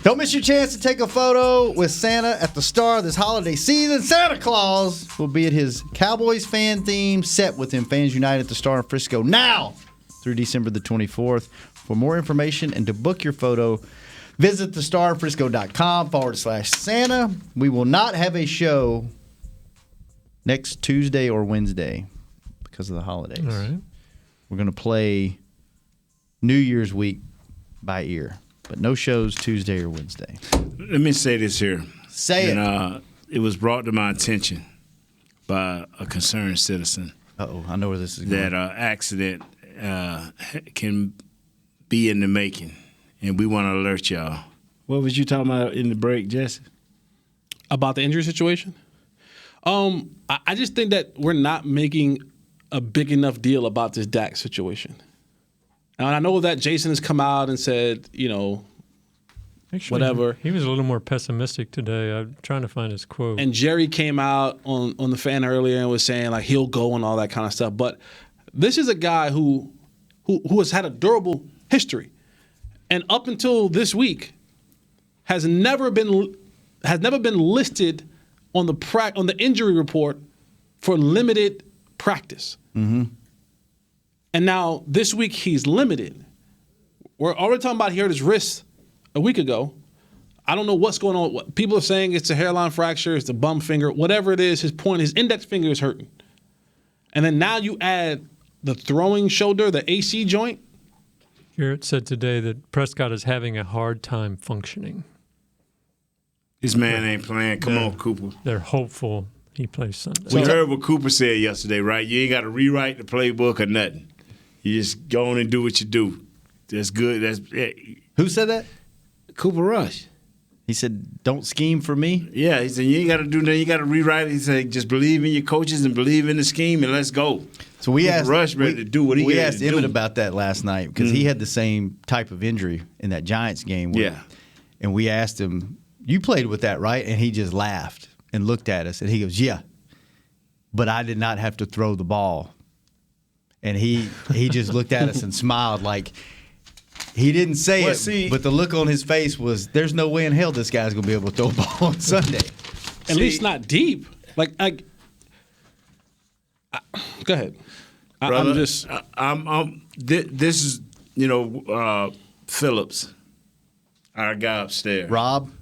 Don't miss your chance to take a photo with Santa at the start of this holiday season. Santa Claus will be at his Cowboys fan theme set within Fans United at the Star in Frisco now through December the 24th. For more information and to book your photo, visit thestarinfrisco.com/Santa. We will not have a show next Tuesday or Wednesday because of the holidays. All right. We're going to play New Year's week by ear, but no shows Tuesday or Wednesday. Let me say this here. Say it. It was brought to my attention by a concerned citizen. Uh-oh, I know where this is going. That accident can be in the making, and we want to alert y'all. What was you talking about in the break, Jesse? About the injury situation? I just think that we're not making a big enough deal about this Dak situation. And I know that Jason has come out and said, Actually, whatever. He was a little more pessimistic today. I'm trying to find his quote. And Jerry came out on the fan earlier and was saying like he'll go and all that kind of stuff. But this is a guy who has had a durable history, and up until this week has never been listed on the injury report for limited practice. Mm-hmm. And now this week he's limited. We're already talking about he hurt his wrist a week ago. I don't know what's going on. People are saying it's a hairline fracture, it's a bum finger, whatever it is. His index finger is hurting. And then now you add the throwing shoulder, the AC joint. Garrett said today that Prescott is having a hard time functioning. This man ain't playing. Come on, Cooper. They're hopeful he plays Sunday. We heard what Cooper said yesterday, right? You ain't got to rewrite the playbook or nothing. You just go on and do what you do. That's good. Who said that? Cooper Rush. He said, "Don't scheme for me." Yeah, he said you ain't got to do nothing. You got to rewrite it. He said, just believe in your coaches and believe in the scheme and let's go. So we Cooper asked Rush ready to do what he we had asked to Emmett do. about that last night because he had the same type of injury in that Giants game. And we asked him, "You played with that, right?" And he just laughed and looked at us and he goes, "Yeah, but I did not have to throw the ball." And he just looked at us and smiled like He didn't say it, but the look on his face was, there's no way in hell this guy's going to be able to throw a ball on Sunday. At least not deep. Go ahead. Brother, this is, Phillips, our guy upstairs. Rob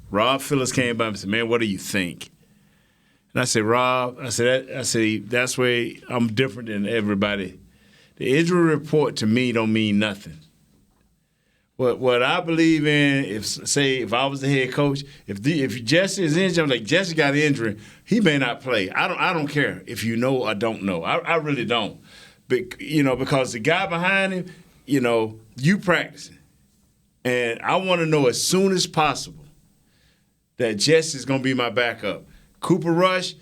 Phillips came by and said, man, what do you think? And I said, Rob, that's where I'm different than everybody. The injury report to me don't mean nothing. What I believe in, if I was the head coach, if Jesse is injured, I'm like, Jesse got an injury, he may not play. I don't care if you know or don't know. I really don't. But, because the guy behind him, you practicing. And I want to know as soon as possible that Jesse is going to be my backup. Cooper Rush,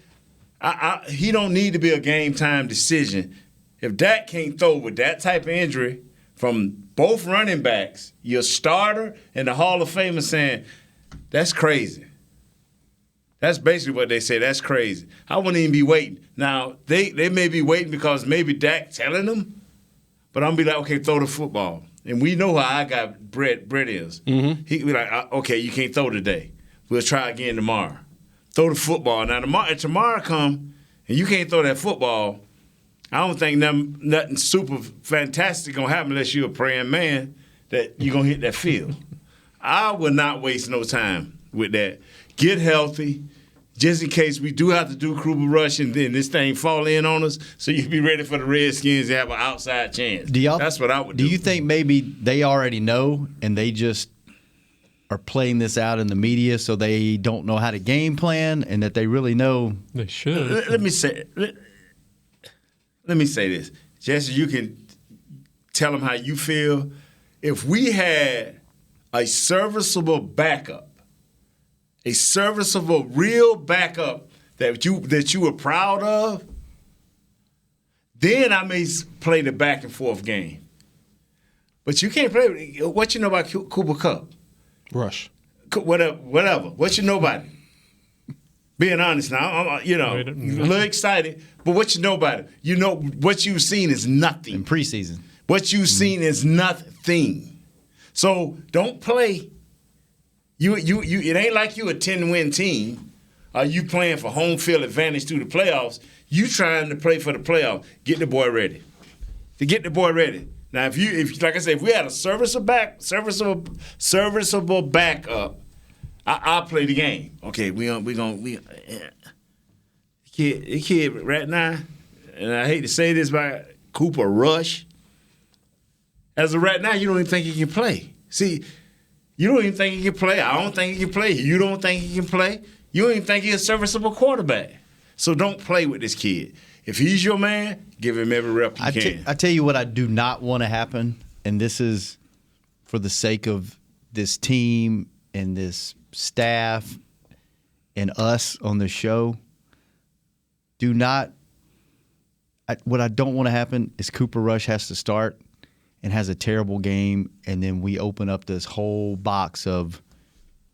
he don't need to be a game-time decision. If Dak can't throw with that type of injury from both running backs, your starter and the Hall of Famer saying, that's crazy. That's basically what they say. That's crazy. I wouldn't even be waiting. Now, they may be waiting because maybe Dak telling them, but I'm going to be like, okay, throw the football. And we know how I got Brett is. Mm-hmm. He be like, okay, you can't throw today. We'll try again tomorrow. Throw the football. Now, tomorrow come and you can't throw that football, I don't think nothing super fantastic going to happen unless you're a praying man that you're going to hit that field. I will not waste no time with that. Get healthy, just in case we do have to do Cooper Rush and then this thing fall in on us, so you be ready for the Redskins to have an outside chance. That's what I would do. Do you think maybe they already know and they just are playing this out in the media so they don't know how to game plan and that they really know? They should. Let me say this. Jesse, you can tell them how you feel. If we had a serviceable backup, a serviceable real backup that you were proud of, then I may play the back and forth game. But you can't play. What you know about Cooper Kupp? Rush. Whatever. What you know about it? Being honest now, I'm a little excited. But what you know about it? You know what you've seen is nothing. In preseason. What you've seen is nothing. So don't play. You it ain't like you a 10-win team. You playing for home field advantage through the playoffs. You trying to play for the playoffs. Get the boy ready. Now if like I said, if we had a serviceable backup, I'll play the game. Okay, the kid right now, and I hate to say this about Cooper Rush. As of right now, you don't even think he can play. See, you don't even think he can play. I don't think he can play. You don't think he can play. You don't even think he's a serviceable quarterback. So don't play with this kid. If he's your man, give him every rep you can. I tell you what I do not want to happen, and this is for the sake of this team and this staff and us on the show. What I don't want to happen is Cooper Rush has to start and has a terrible game, and then we open up this whole box of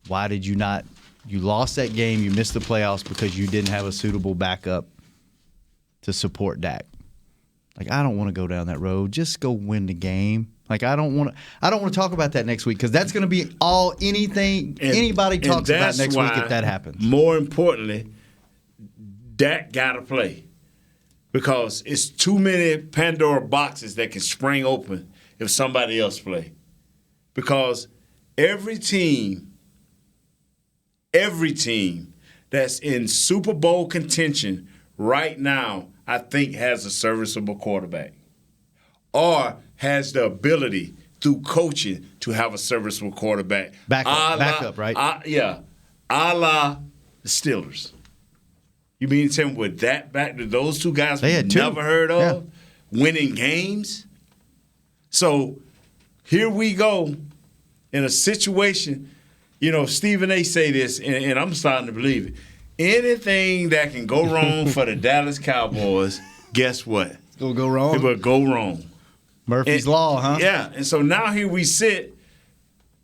why did you lost that game, you missed the playoffs because you didn't have a suitable backup to support Dak. Like, I don't want to go down that road. Just go win the game. Like, I don't want to talk about that next week because that's going to be anybody talks about next week if that happens. More importantly, Dak got to play because it's too many Pandora boxes that can spring open if somebody else play. Because every team that's in Super Bowl contention right now, I think has a serviceable quarterback or has the ability through coaching to have a serviceable quarterback. Backup, right? A la the Steelers. You mean to tell me with that back to those two guys we never heard of winning games? So here we go in a situation, Stephen A. say this, and I'm starting to believe it. Anything that can go wrong for the Dallas Cowboys, guess what? It's going to go wrong? It will go wrong. Murphy's Law, huh? Yeah, and so now here we sit,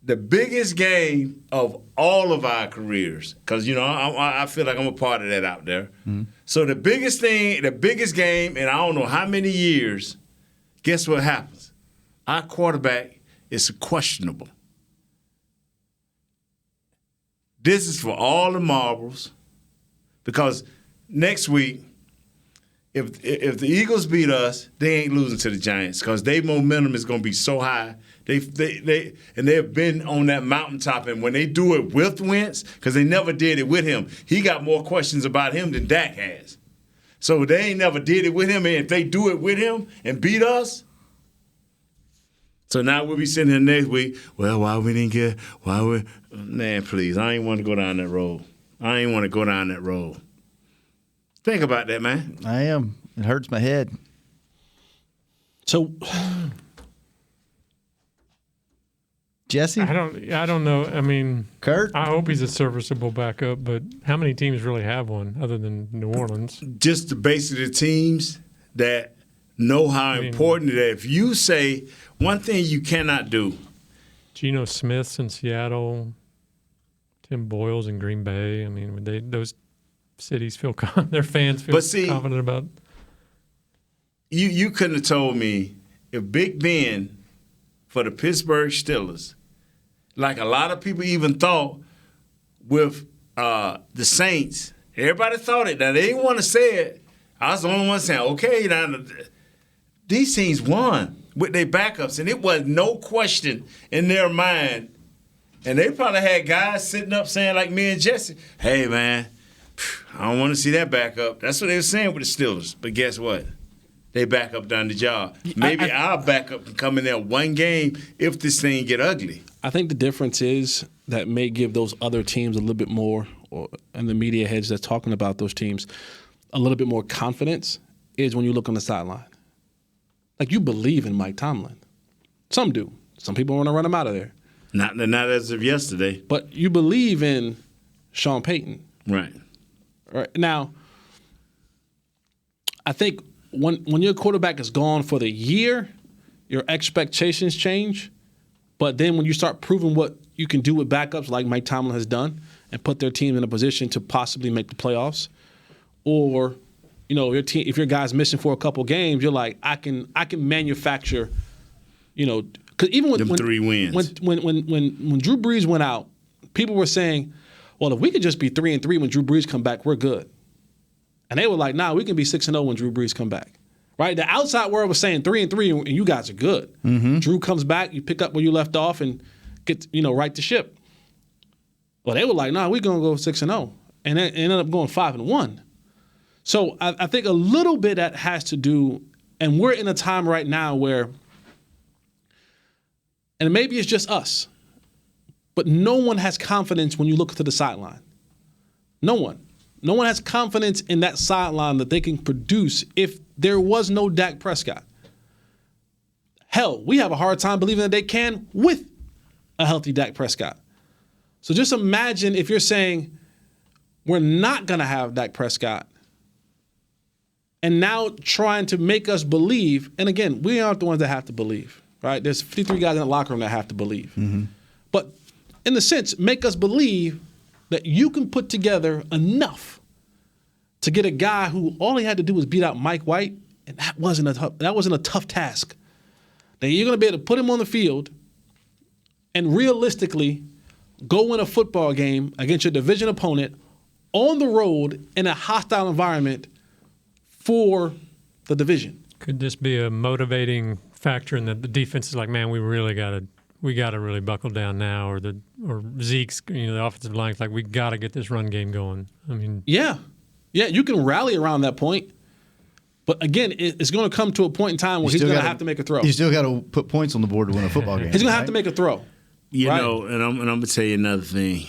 the biggest game of all of our careers, because, I feel like I'm a part of that out there. Mm-hmm. So the biggest game in I don't know how many years, guess what happens? Our quarterback It's questionable. This is for all the marbles, because next week, if the Eagles beat us, they ain't losing to the Giants because their momentum is going to be so high. They've been on that mountaintop, and when they do it with Wentz, because they never did it with him, he got more questions about him than Dak has. So they ain't never did it with him, and if they do it with him and beat us, so now we'll be sitting here next week, well, man, please, I ain't want to go down that road. Think about that, man. I am. It hurts my head. So, Jesse? I don't know. I mean, Kurt? I hope he's a serviceable backup, but how many teams really have one other than New Orleans? Just the basically the teams that know how important it is. If you say one thing you cannot do. Geno Smith's in Seattle, Tim Boyle's in Green Bay. I mean, would those cities feel their fans feel confident about? You couldn't have told me if Big Ben for the Pittsburgh Steelers, like a lot of people even thought with the Saints, everybody thought it. Now they didn't want to say it. I was the only one saying, okay, now these teams won with their backups, and it was no question in their mind. And they probably had guys sitting up saying, like me and Jesse, hey, man, I don't want to see that backup. That's what they were saying with the Steelers. But guess what? They backup done the job. Maybe our backup can come in there one game if this thing get ugly. I think the difference is that may give those other teams a little bit more, and the media heads that's talking about those teams, a little bit more confidence is when you look on the sideline. Like, you believe in Mike Tomlin. Some do. Some people want to run him out of there. Not as of yesterday. But you believe in Sean Payton. Right. Now, I think when your quarterback is gone for the year, your expectations change. But then when you start proving what you can do with backups like Mike Tomlin has done and put their team in a position to possibly make the playoffs, or your team, if your guy's missing for a couple games, you're like, I can manufacture, because even when 3 wins. When Drew Brees went out, people were saying, well, if we could just be 3-3 when Drew Brees come back, we're good. And they were like, nah, we can be 6-0 when Drew Brees come back. Right? The outside world was saying 3-3 and you guys are good. Mm-hmm. Drew comes back, you pick up where you left off and get, right the ship. Well, they were like, nah, we're going to go 6-0. And they ended up going 5-1. So I think a little bit that has to do, and we're in a time right now where, and maybe it's just us, but no one has confidence when you look to the sideline. No one. No one has confidence in that sideline that they can produce if there was no Dak Prescott. Hell, we have a hard time believing that they can with a healthy Dak Prescott. So just imagine if you're saying we're not going to have Dak Prescott and now trying to make us believe, and again, we aren't the ones that have to believe, right? There's 53 guys in the locker room that have to believe. Mm-hmm. But in the sense, make us believe that you can put together enough to get a guy who all he had to do was beat out Mike White, and that wasn't a tough task. That you're going to be able to put him on the field and realistically go win a football game against your division opponent on the road in a hostile environment for the division. Could this be a motivating factor in that the defense is like, man, we got to really buckle down now, or Zeke's, the offensive line's like, we got to get this run game going. I mean, yeah, you can rally around that point, but again, it's going to come to a point in time where he's going to have to make a throw. You still got to put points on the board to win a football game. He's going to have to make a throw. And I'm going to tell you another thing.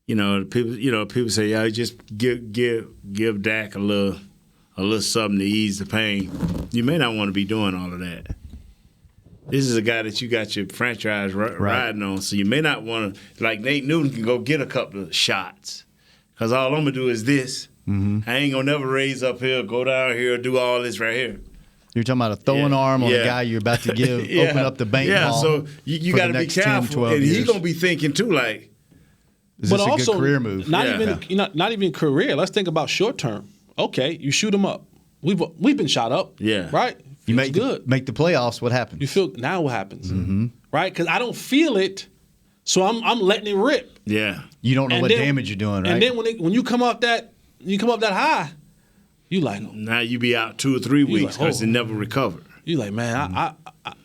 People say, yeah, just give Dak a little something to ease the pain. You may not want to be doing all of that. This is a guy that you got your franchise riding on, so you may not want to, like Nate Newton can go get a couple of shots. Because all I'm going to do is this. Mm-hmm. I ain't going to never raise up here, go down here, do all this right here. You're talking about a throwing arm on a guy you're about to give, open up the bank ball. So you got to be careful. And he's going to be thinking, too, like, is this a good career move? Not even career. Let's think about short term. Okay, you shoot him up. We've been shot up. Yeah. Right? You make the playoffs. What happens? You feel now what happens, Mm-hmm. right? Because I don't feel it, so I'm letting it rip. Yeah. You don't know what damage you're doing, right? And then when you come off that high, you like now you be out 2 or 3 weeks because it never recovered. You like, man, I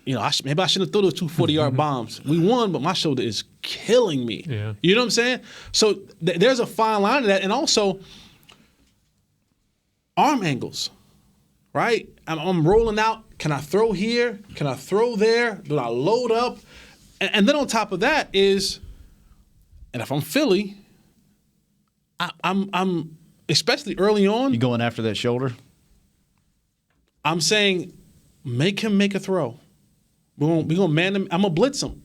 maybe I shouldn't have thrown those 2 40-yard bombs. We won, but my shoulder is killing me. Yeah. You know what I'm saying? So there's a fine line to that, and also arm angles, right? I'm rolling out. Can I throw here? Can I throw there? Do I load up? And then on top of that is, and if I'm Philly, I'm especially early on. You going after that shoulder? I'm saying, make him make a throw. We're gonna man him. I'm gonna blitz him,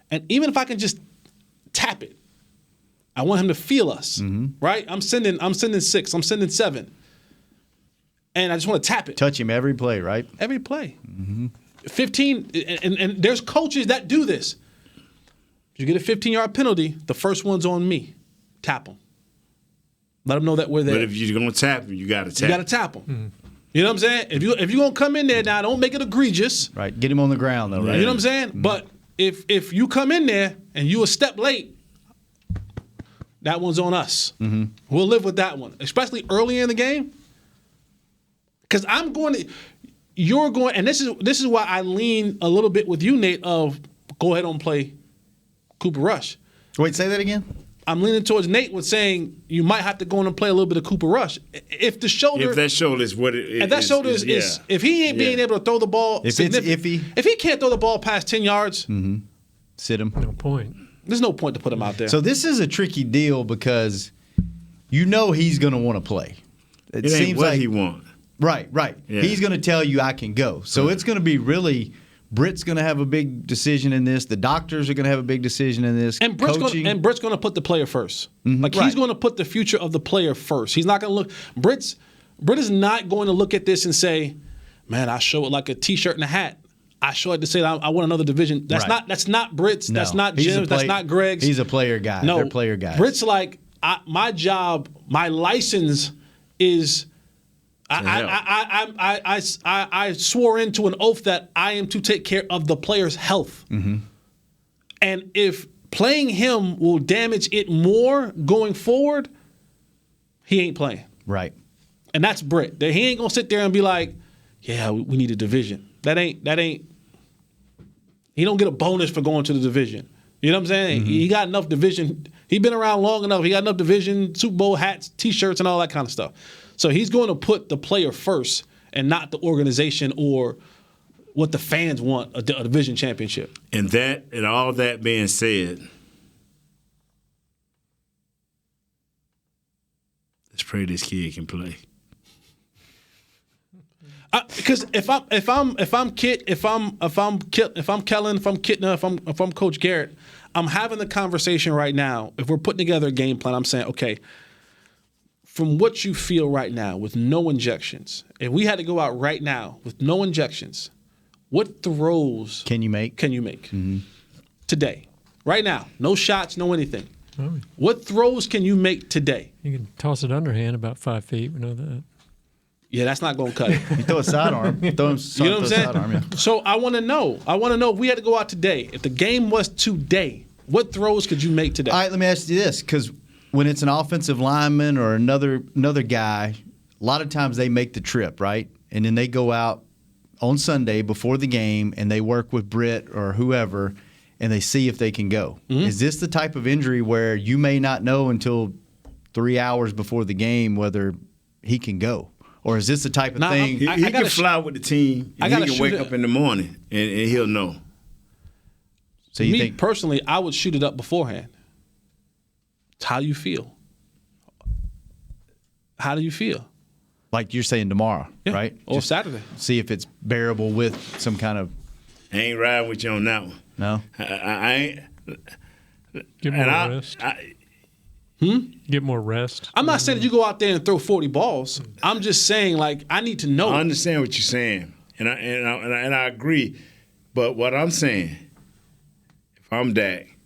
and even if I can just tap it, I want him to feel us. Right? I'm sending 6. I'm sending 7, and I just want to tap it. Touch him every play, right? Every play. 15, and there's coaches that do this. You get a 15-yard penalty, the first one's on me. Tap him. Let them know that we're there. But if you're gonna tap him, you gotta tap. You gotta tap him. You know what I'm saying? If you're gonna come in there now, don't make it egregious. Right. Get him on the ground though, right? You know what I'm saying? But if you come in there and you a step late, that one's on us. We'll live with that one, especially early in the game. Because you're going, and this is why I lean a little bit with you, Nate. Of go ahead and play Cooper Rush. Wait, say that again. I'm leaning towards Nate with saying you might have to go in and play a little bit of Cooper Rush. If that shoulder is what it is. If that shoulder is if he ain't being able to throw the ball, if it's iffy, if he can't throw the ball past 10 yards, sit him. No point. There's no point to put him out there. So this is a tricky deal because you know he's going to want to play. It seems like he wants. Right. Yeah. He's going to tell you I can go. So it's going to be really. Britt's going to have a big decision in this. The doctors are going to have a big decision in this. And Britt's going to put the player first. He's going to put the future of the player first. He's not going to look. Britt is not going to look at this and say, "Man, I show it like a T-shirt and a hat. I show it to say I want another division." That's not Britt's. No. That's not Jim's. That's not Greg's. He's a player guy. No, they're player guys. Britt's like my job, my license is. I swore into an oath that I am to take care of the player's health. And if playing him will damage it more going forward, he ain't playing. Right. And that's Britt. He ain't gonna sit there and be like, "Yeah, we need a division." That ain't. He don't get a bonus for going to the division. You know what I'm saying? He got enough division. He been around long enough. He got enough division, Super Bowl hats, T-shirts, and all that kind of stuff. So he's going to put the player first and not the organization or what the fans want, a division championship. And all that being said, let's pray this kid can play. Because if I'm Kellen, if I'm Kittner, if I'm Coach Garrett, I'm having the conversation right now. If we're putting together a game plan, I'm saying, okay, from what you feel right now with no injections, if we had to go out right now with no injections, what throws can you make? Today? Right now. No shots, no anything. What throws can you make today? You can toss it underhand about 5 feet. We know that. Yeah, that's not going to cut it. You throw a sidearm. You know what I'm saying? Yeah. So I want to know. If we had to go out today, if the game was today, what throws could you make today? All right, let me ask you this, because when it's an offensive lineman or another guy, a lot of times they make the trip, right? And then they go out on Sunday before the game and they work with Britt or whoever and they see if they can go. Is this the type of injury where you may not know until 3 hours before the game whether he can go? Or is this the type of thing? He can fly with the team. He can wake up in the morning and he'll know. So you think personally, I would shoot it up beforehand. It's how you feel. How do you feel? Like you're saying tomorrow, right? Or just Saturday. See if it's bearable with some kind of. I ain't riding with you on that one. No. I ain't. Get more rest. Get more rest. I'm not saying that you go out there and throw 40 balls. I'm just saying, I need to know. I understand what you're saying, and I agree. But what I'm saying, if I'm Dak,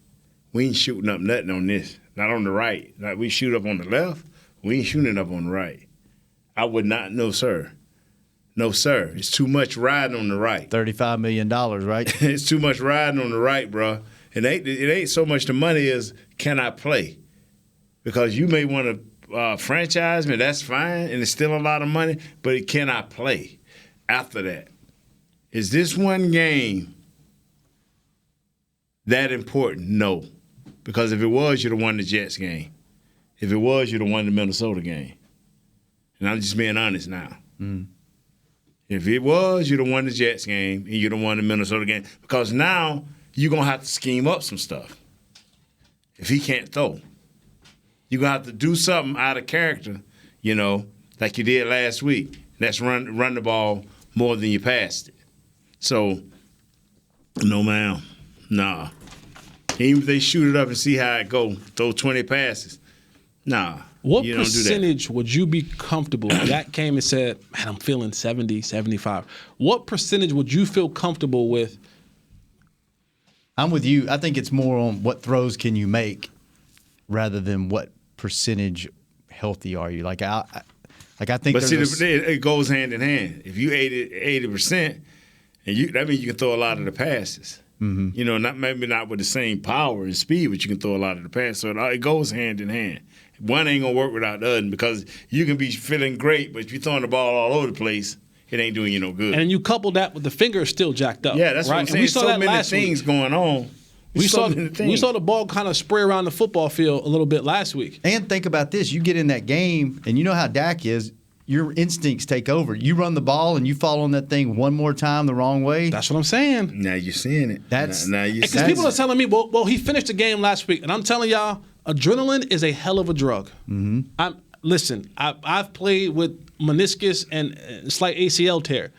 we ain't shooting up nothing on this. Not on the right. Like we shoot up on the left, we ain't shooting up on the right. I would not, no sir. No, sir. It's too much riding on the right. $35 million, right? It's too much riding on the right, bro. It ain't so much the money as can I play? Because you may want to franchise me, that's fine, and it's still a lot of money, but it cannot play after that. Is this one game that important? No. Because if it was, you'd have won the Jets game. If it was, you'd have won the Minnesota game. And I'm just being honest now. If it was, you'd have won the Jets game and you'd have won the Minnesota game. Because now you're going to have to scheme up some stuff. If he can't throw. You're going to have to do something out of character, like you did last week. That's run the ball more than you passed it. So, no, ma'am. Nah. Even if they shoot it up and see how it go, throw 20 passes. Nah. What you don't do that. percentage would you be comfortable? Dak came and said, man, I'm feeling 70, 75. What percentage would you feel comfortable with? I'm with you. I think it's more on what throws can you make rather than what percentage healthy are you. I think But see, it goes hand in hand. If you 80%, and that means you can throw a lot of the passes. Maybe not with the same power and speed, but you can throw a lot of the passes. So it goes hand in hand. One ain't going to work without the other because you can be feeling great, but if you're throwing the ball all over the place, it ain't doing you no good. And you couple that with the finger still jacked up. Yeah, that's right? what I'm saying. And we saw that many last things week. going on. We saw the ball kind of spray around the football field a little bit last week. And think about this. You get in that game, and you know how Dak is. Your instincts take over. You run the ball, and you fall on that thing one more time the wrong way. That's what I'm saying. Now you're seeing it. Because people are telling me, well, he finished the game last week. And I'm telling y'all, adrenaline is a hell of a drug. Listen, I've played with meniscus and slight ACL tear.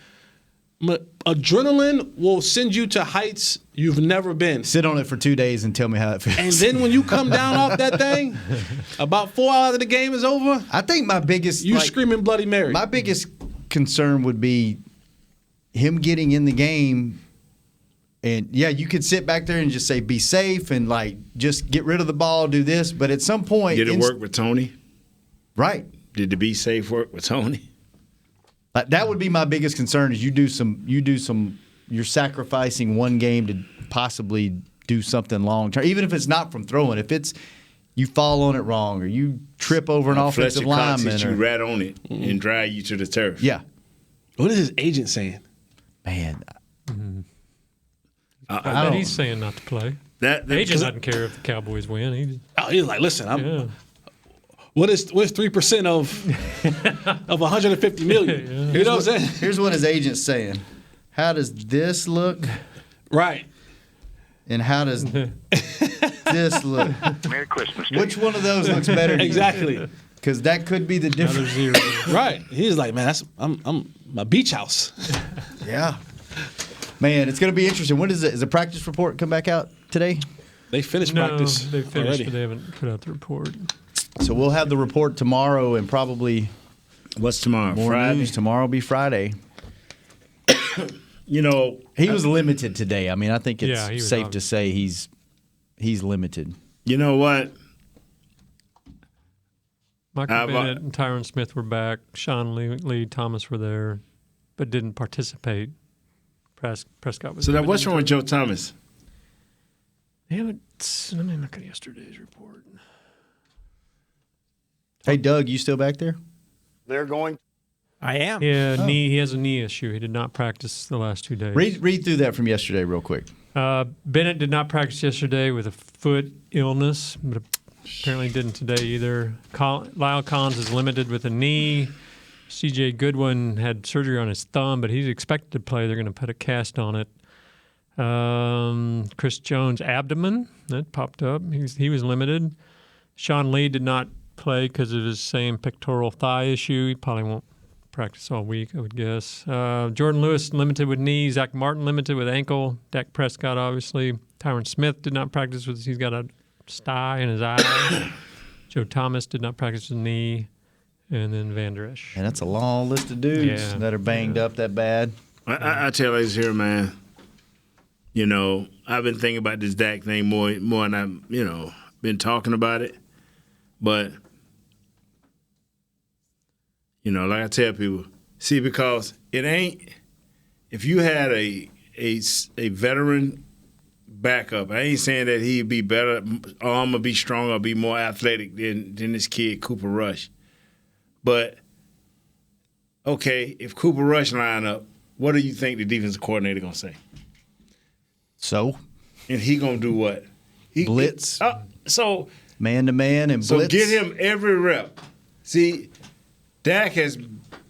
Adrenaline will send you to heights you've never been. Sit on it for 2 days and tell me how it feels. And then when you come down off that thing, about 4 hours of the game is over. I think my biggest screaming Bloody Mary. My biggest concern would be him getting in the game. And yeah, you could sit back there and just say be safe and just get rid of the ball, do this. But at some point, did it work with Tony? Right. Did the be safe work with Tony? That would be my biggest concern is you're sacrificing one game to possibly do something long term, even if it's not from throwing. If it's you fall on it wrong or you trip over an offensive lineman, you rat on it and drive you to the turf. Yeah. What is his agent saying? Man, I bet he's saying not to play. The agent doesn't care if the Cowboys win. He's like, listen, What is 3% of 150 million? You know what I'm saying? Here's what his agent's saying. How does this look? Right. And how does this look? Merry Christmas. Which one of those looks better to you? Exactly. Because that could be the difference. Right. He's like, man, I'm my beach house. Yeah. Man, it's going to be interesting. When is it? Is the practice report come back out today? They finished practice. They finished, already. but they haven't put out the report. So we'll have the report tomorrow and probably what's tomorrow? More Friday? news. Tomorrow will be Friday. He was limited today. I mean, I think it's safe to say he's limited. You know what? Michael Bennett and Tyron Smith were back. Sean Lee Thomas were there, but didn't participate. Prescott was. So now, what's wrong with Joe Thomas? They haven't. Let me look at yesterday's report. Hey, Doug, you still back there? They're going. I am. Yeah, he has a knee issue. He did not practice the last 2 days. Read through that from yesterday real quick. Bennett did not practice yesterday with a foot illness, but apparently didn't today either. Lyle Collins is limited with a knee. C.J. Goodwin had surgery on his thumb, but he's expected to play. They're going to put a cast on it. Chris Jones' abdomen, that popped up. He was limited. Sean Lee did not play because of his same pectoral thigh issue. He probably won't practice all week, I would guess. Jordan Lewis limited with knee. Zach Martin limited with ankle. Dak Prescott, obviously. Tyron Smith did not practice with. He's got a sty in his eye. Joe Thomas did not practice with knee. And then Van Der Esch. And that's a long list of dudes that are banged up that bad. I tell you this here, man. You know, I've been thinking about this Dak thing more than I've, been talking about it. But, like I tell people, See, because it ain't. If you had a veteran backup, I ain't saying that he'd be better, arm would be stronger, be more athletic than this kid Cooper Rush. But okay, if Cooper Rush line up, what do you think the defensive coordinator gonna say? So, and he gonna do what? Blitz. So man to man and so blitz. get him every rep. See, Dak has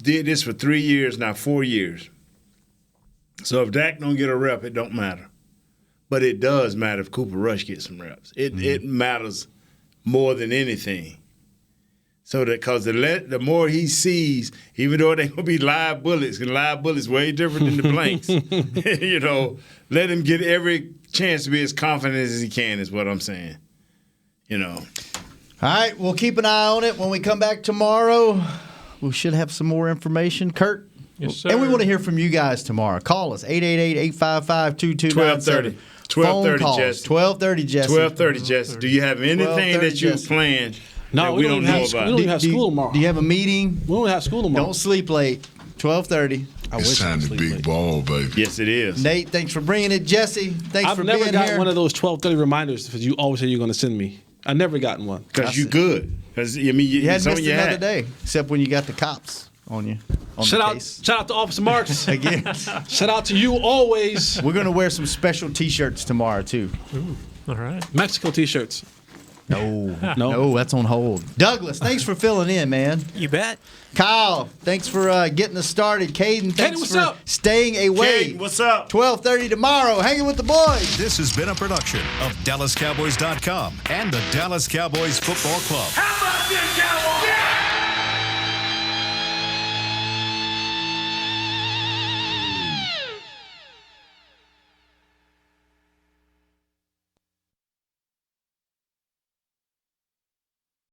did this for 3 years now, 4 years. So if Dak don't get a rep, it don't matter. But it does matter if Cooper Rush gets some reps. It matters more than anything. So that because the more he sees, even though they gonna be live bullets, and live bullets way different than the blanks. Let him get every chance to be as confident as he can. Is what I'm saying. All right, we'll keep an eye on it. When we come back tomorrow, we should have some more information. Kurt? Yes, sir. And we want to hear from you guys tomorrow. Call us, 888-855-2297. 12:30, Jesse. 12:30, Jesse. 12:30, Jesse. Do you have anything that you planned that we don't know about? We don't even have school tomorrow. Do you have a meeting? We don't have school tomorrow. Don't sleep late. 12:30. It's time to big ball, baby. Yes, it is. Nate, thanks for bringing it. Jesse, thanks for being here. I've never got one of those 12:30 reminders because you always say you're going to send me. I never gotten one. Because you good. Because you hadn't missed another day, except when you got the cops on you. Shout out to Officer Marks. Again. Shout out to you always. We're going to wear some special T-shirts tomorrow, too. Ooh, all right. Mexico T-shirts. No, that's on hold. Douglas, thanks for filling in, man. You bet. Kyle, thanks for getting us started. Caden, thanks for staying away. Caden, what's up? 12:30 tomorrow. Hanging with the boys. This has been a production of DallasCowboys.com and the Dallas Cowboys Football Club. How about this, Cowboys?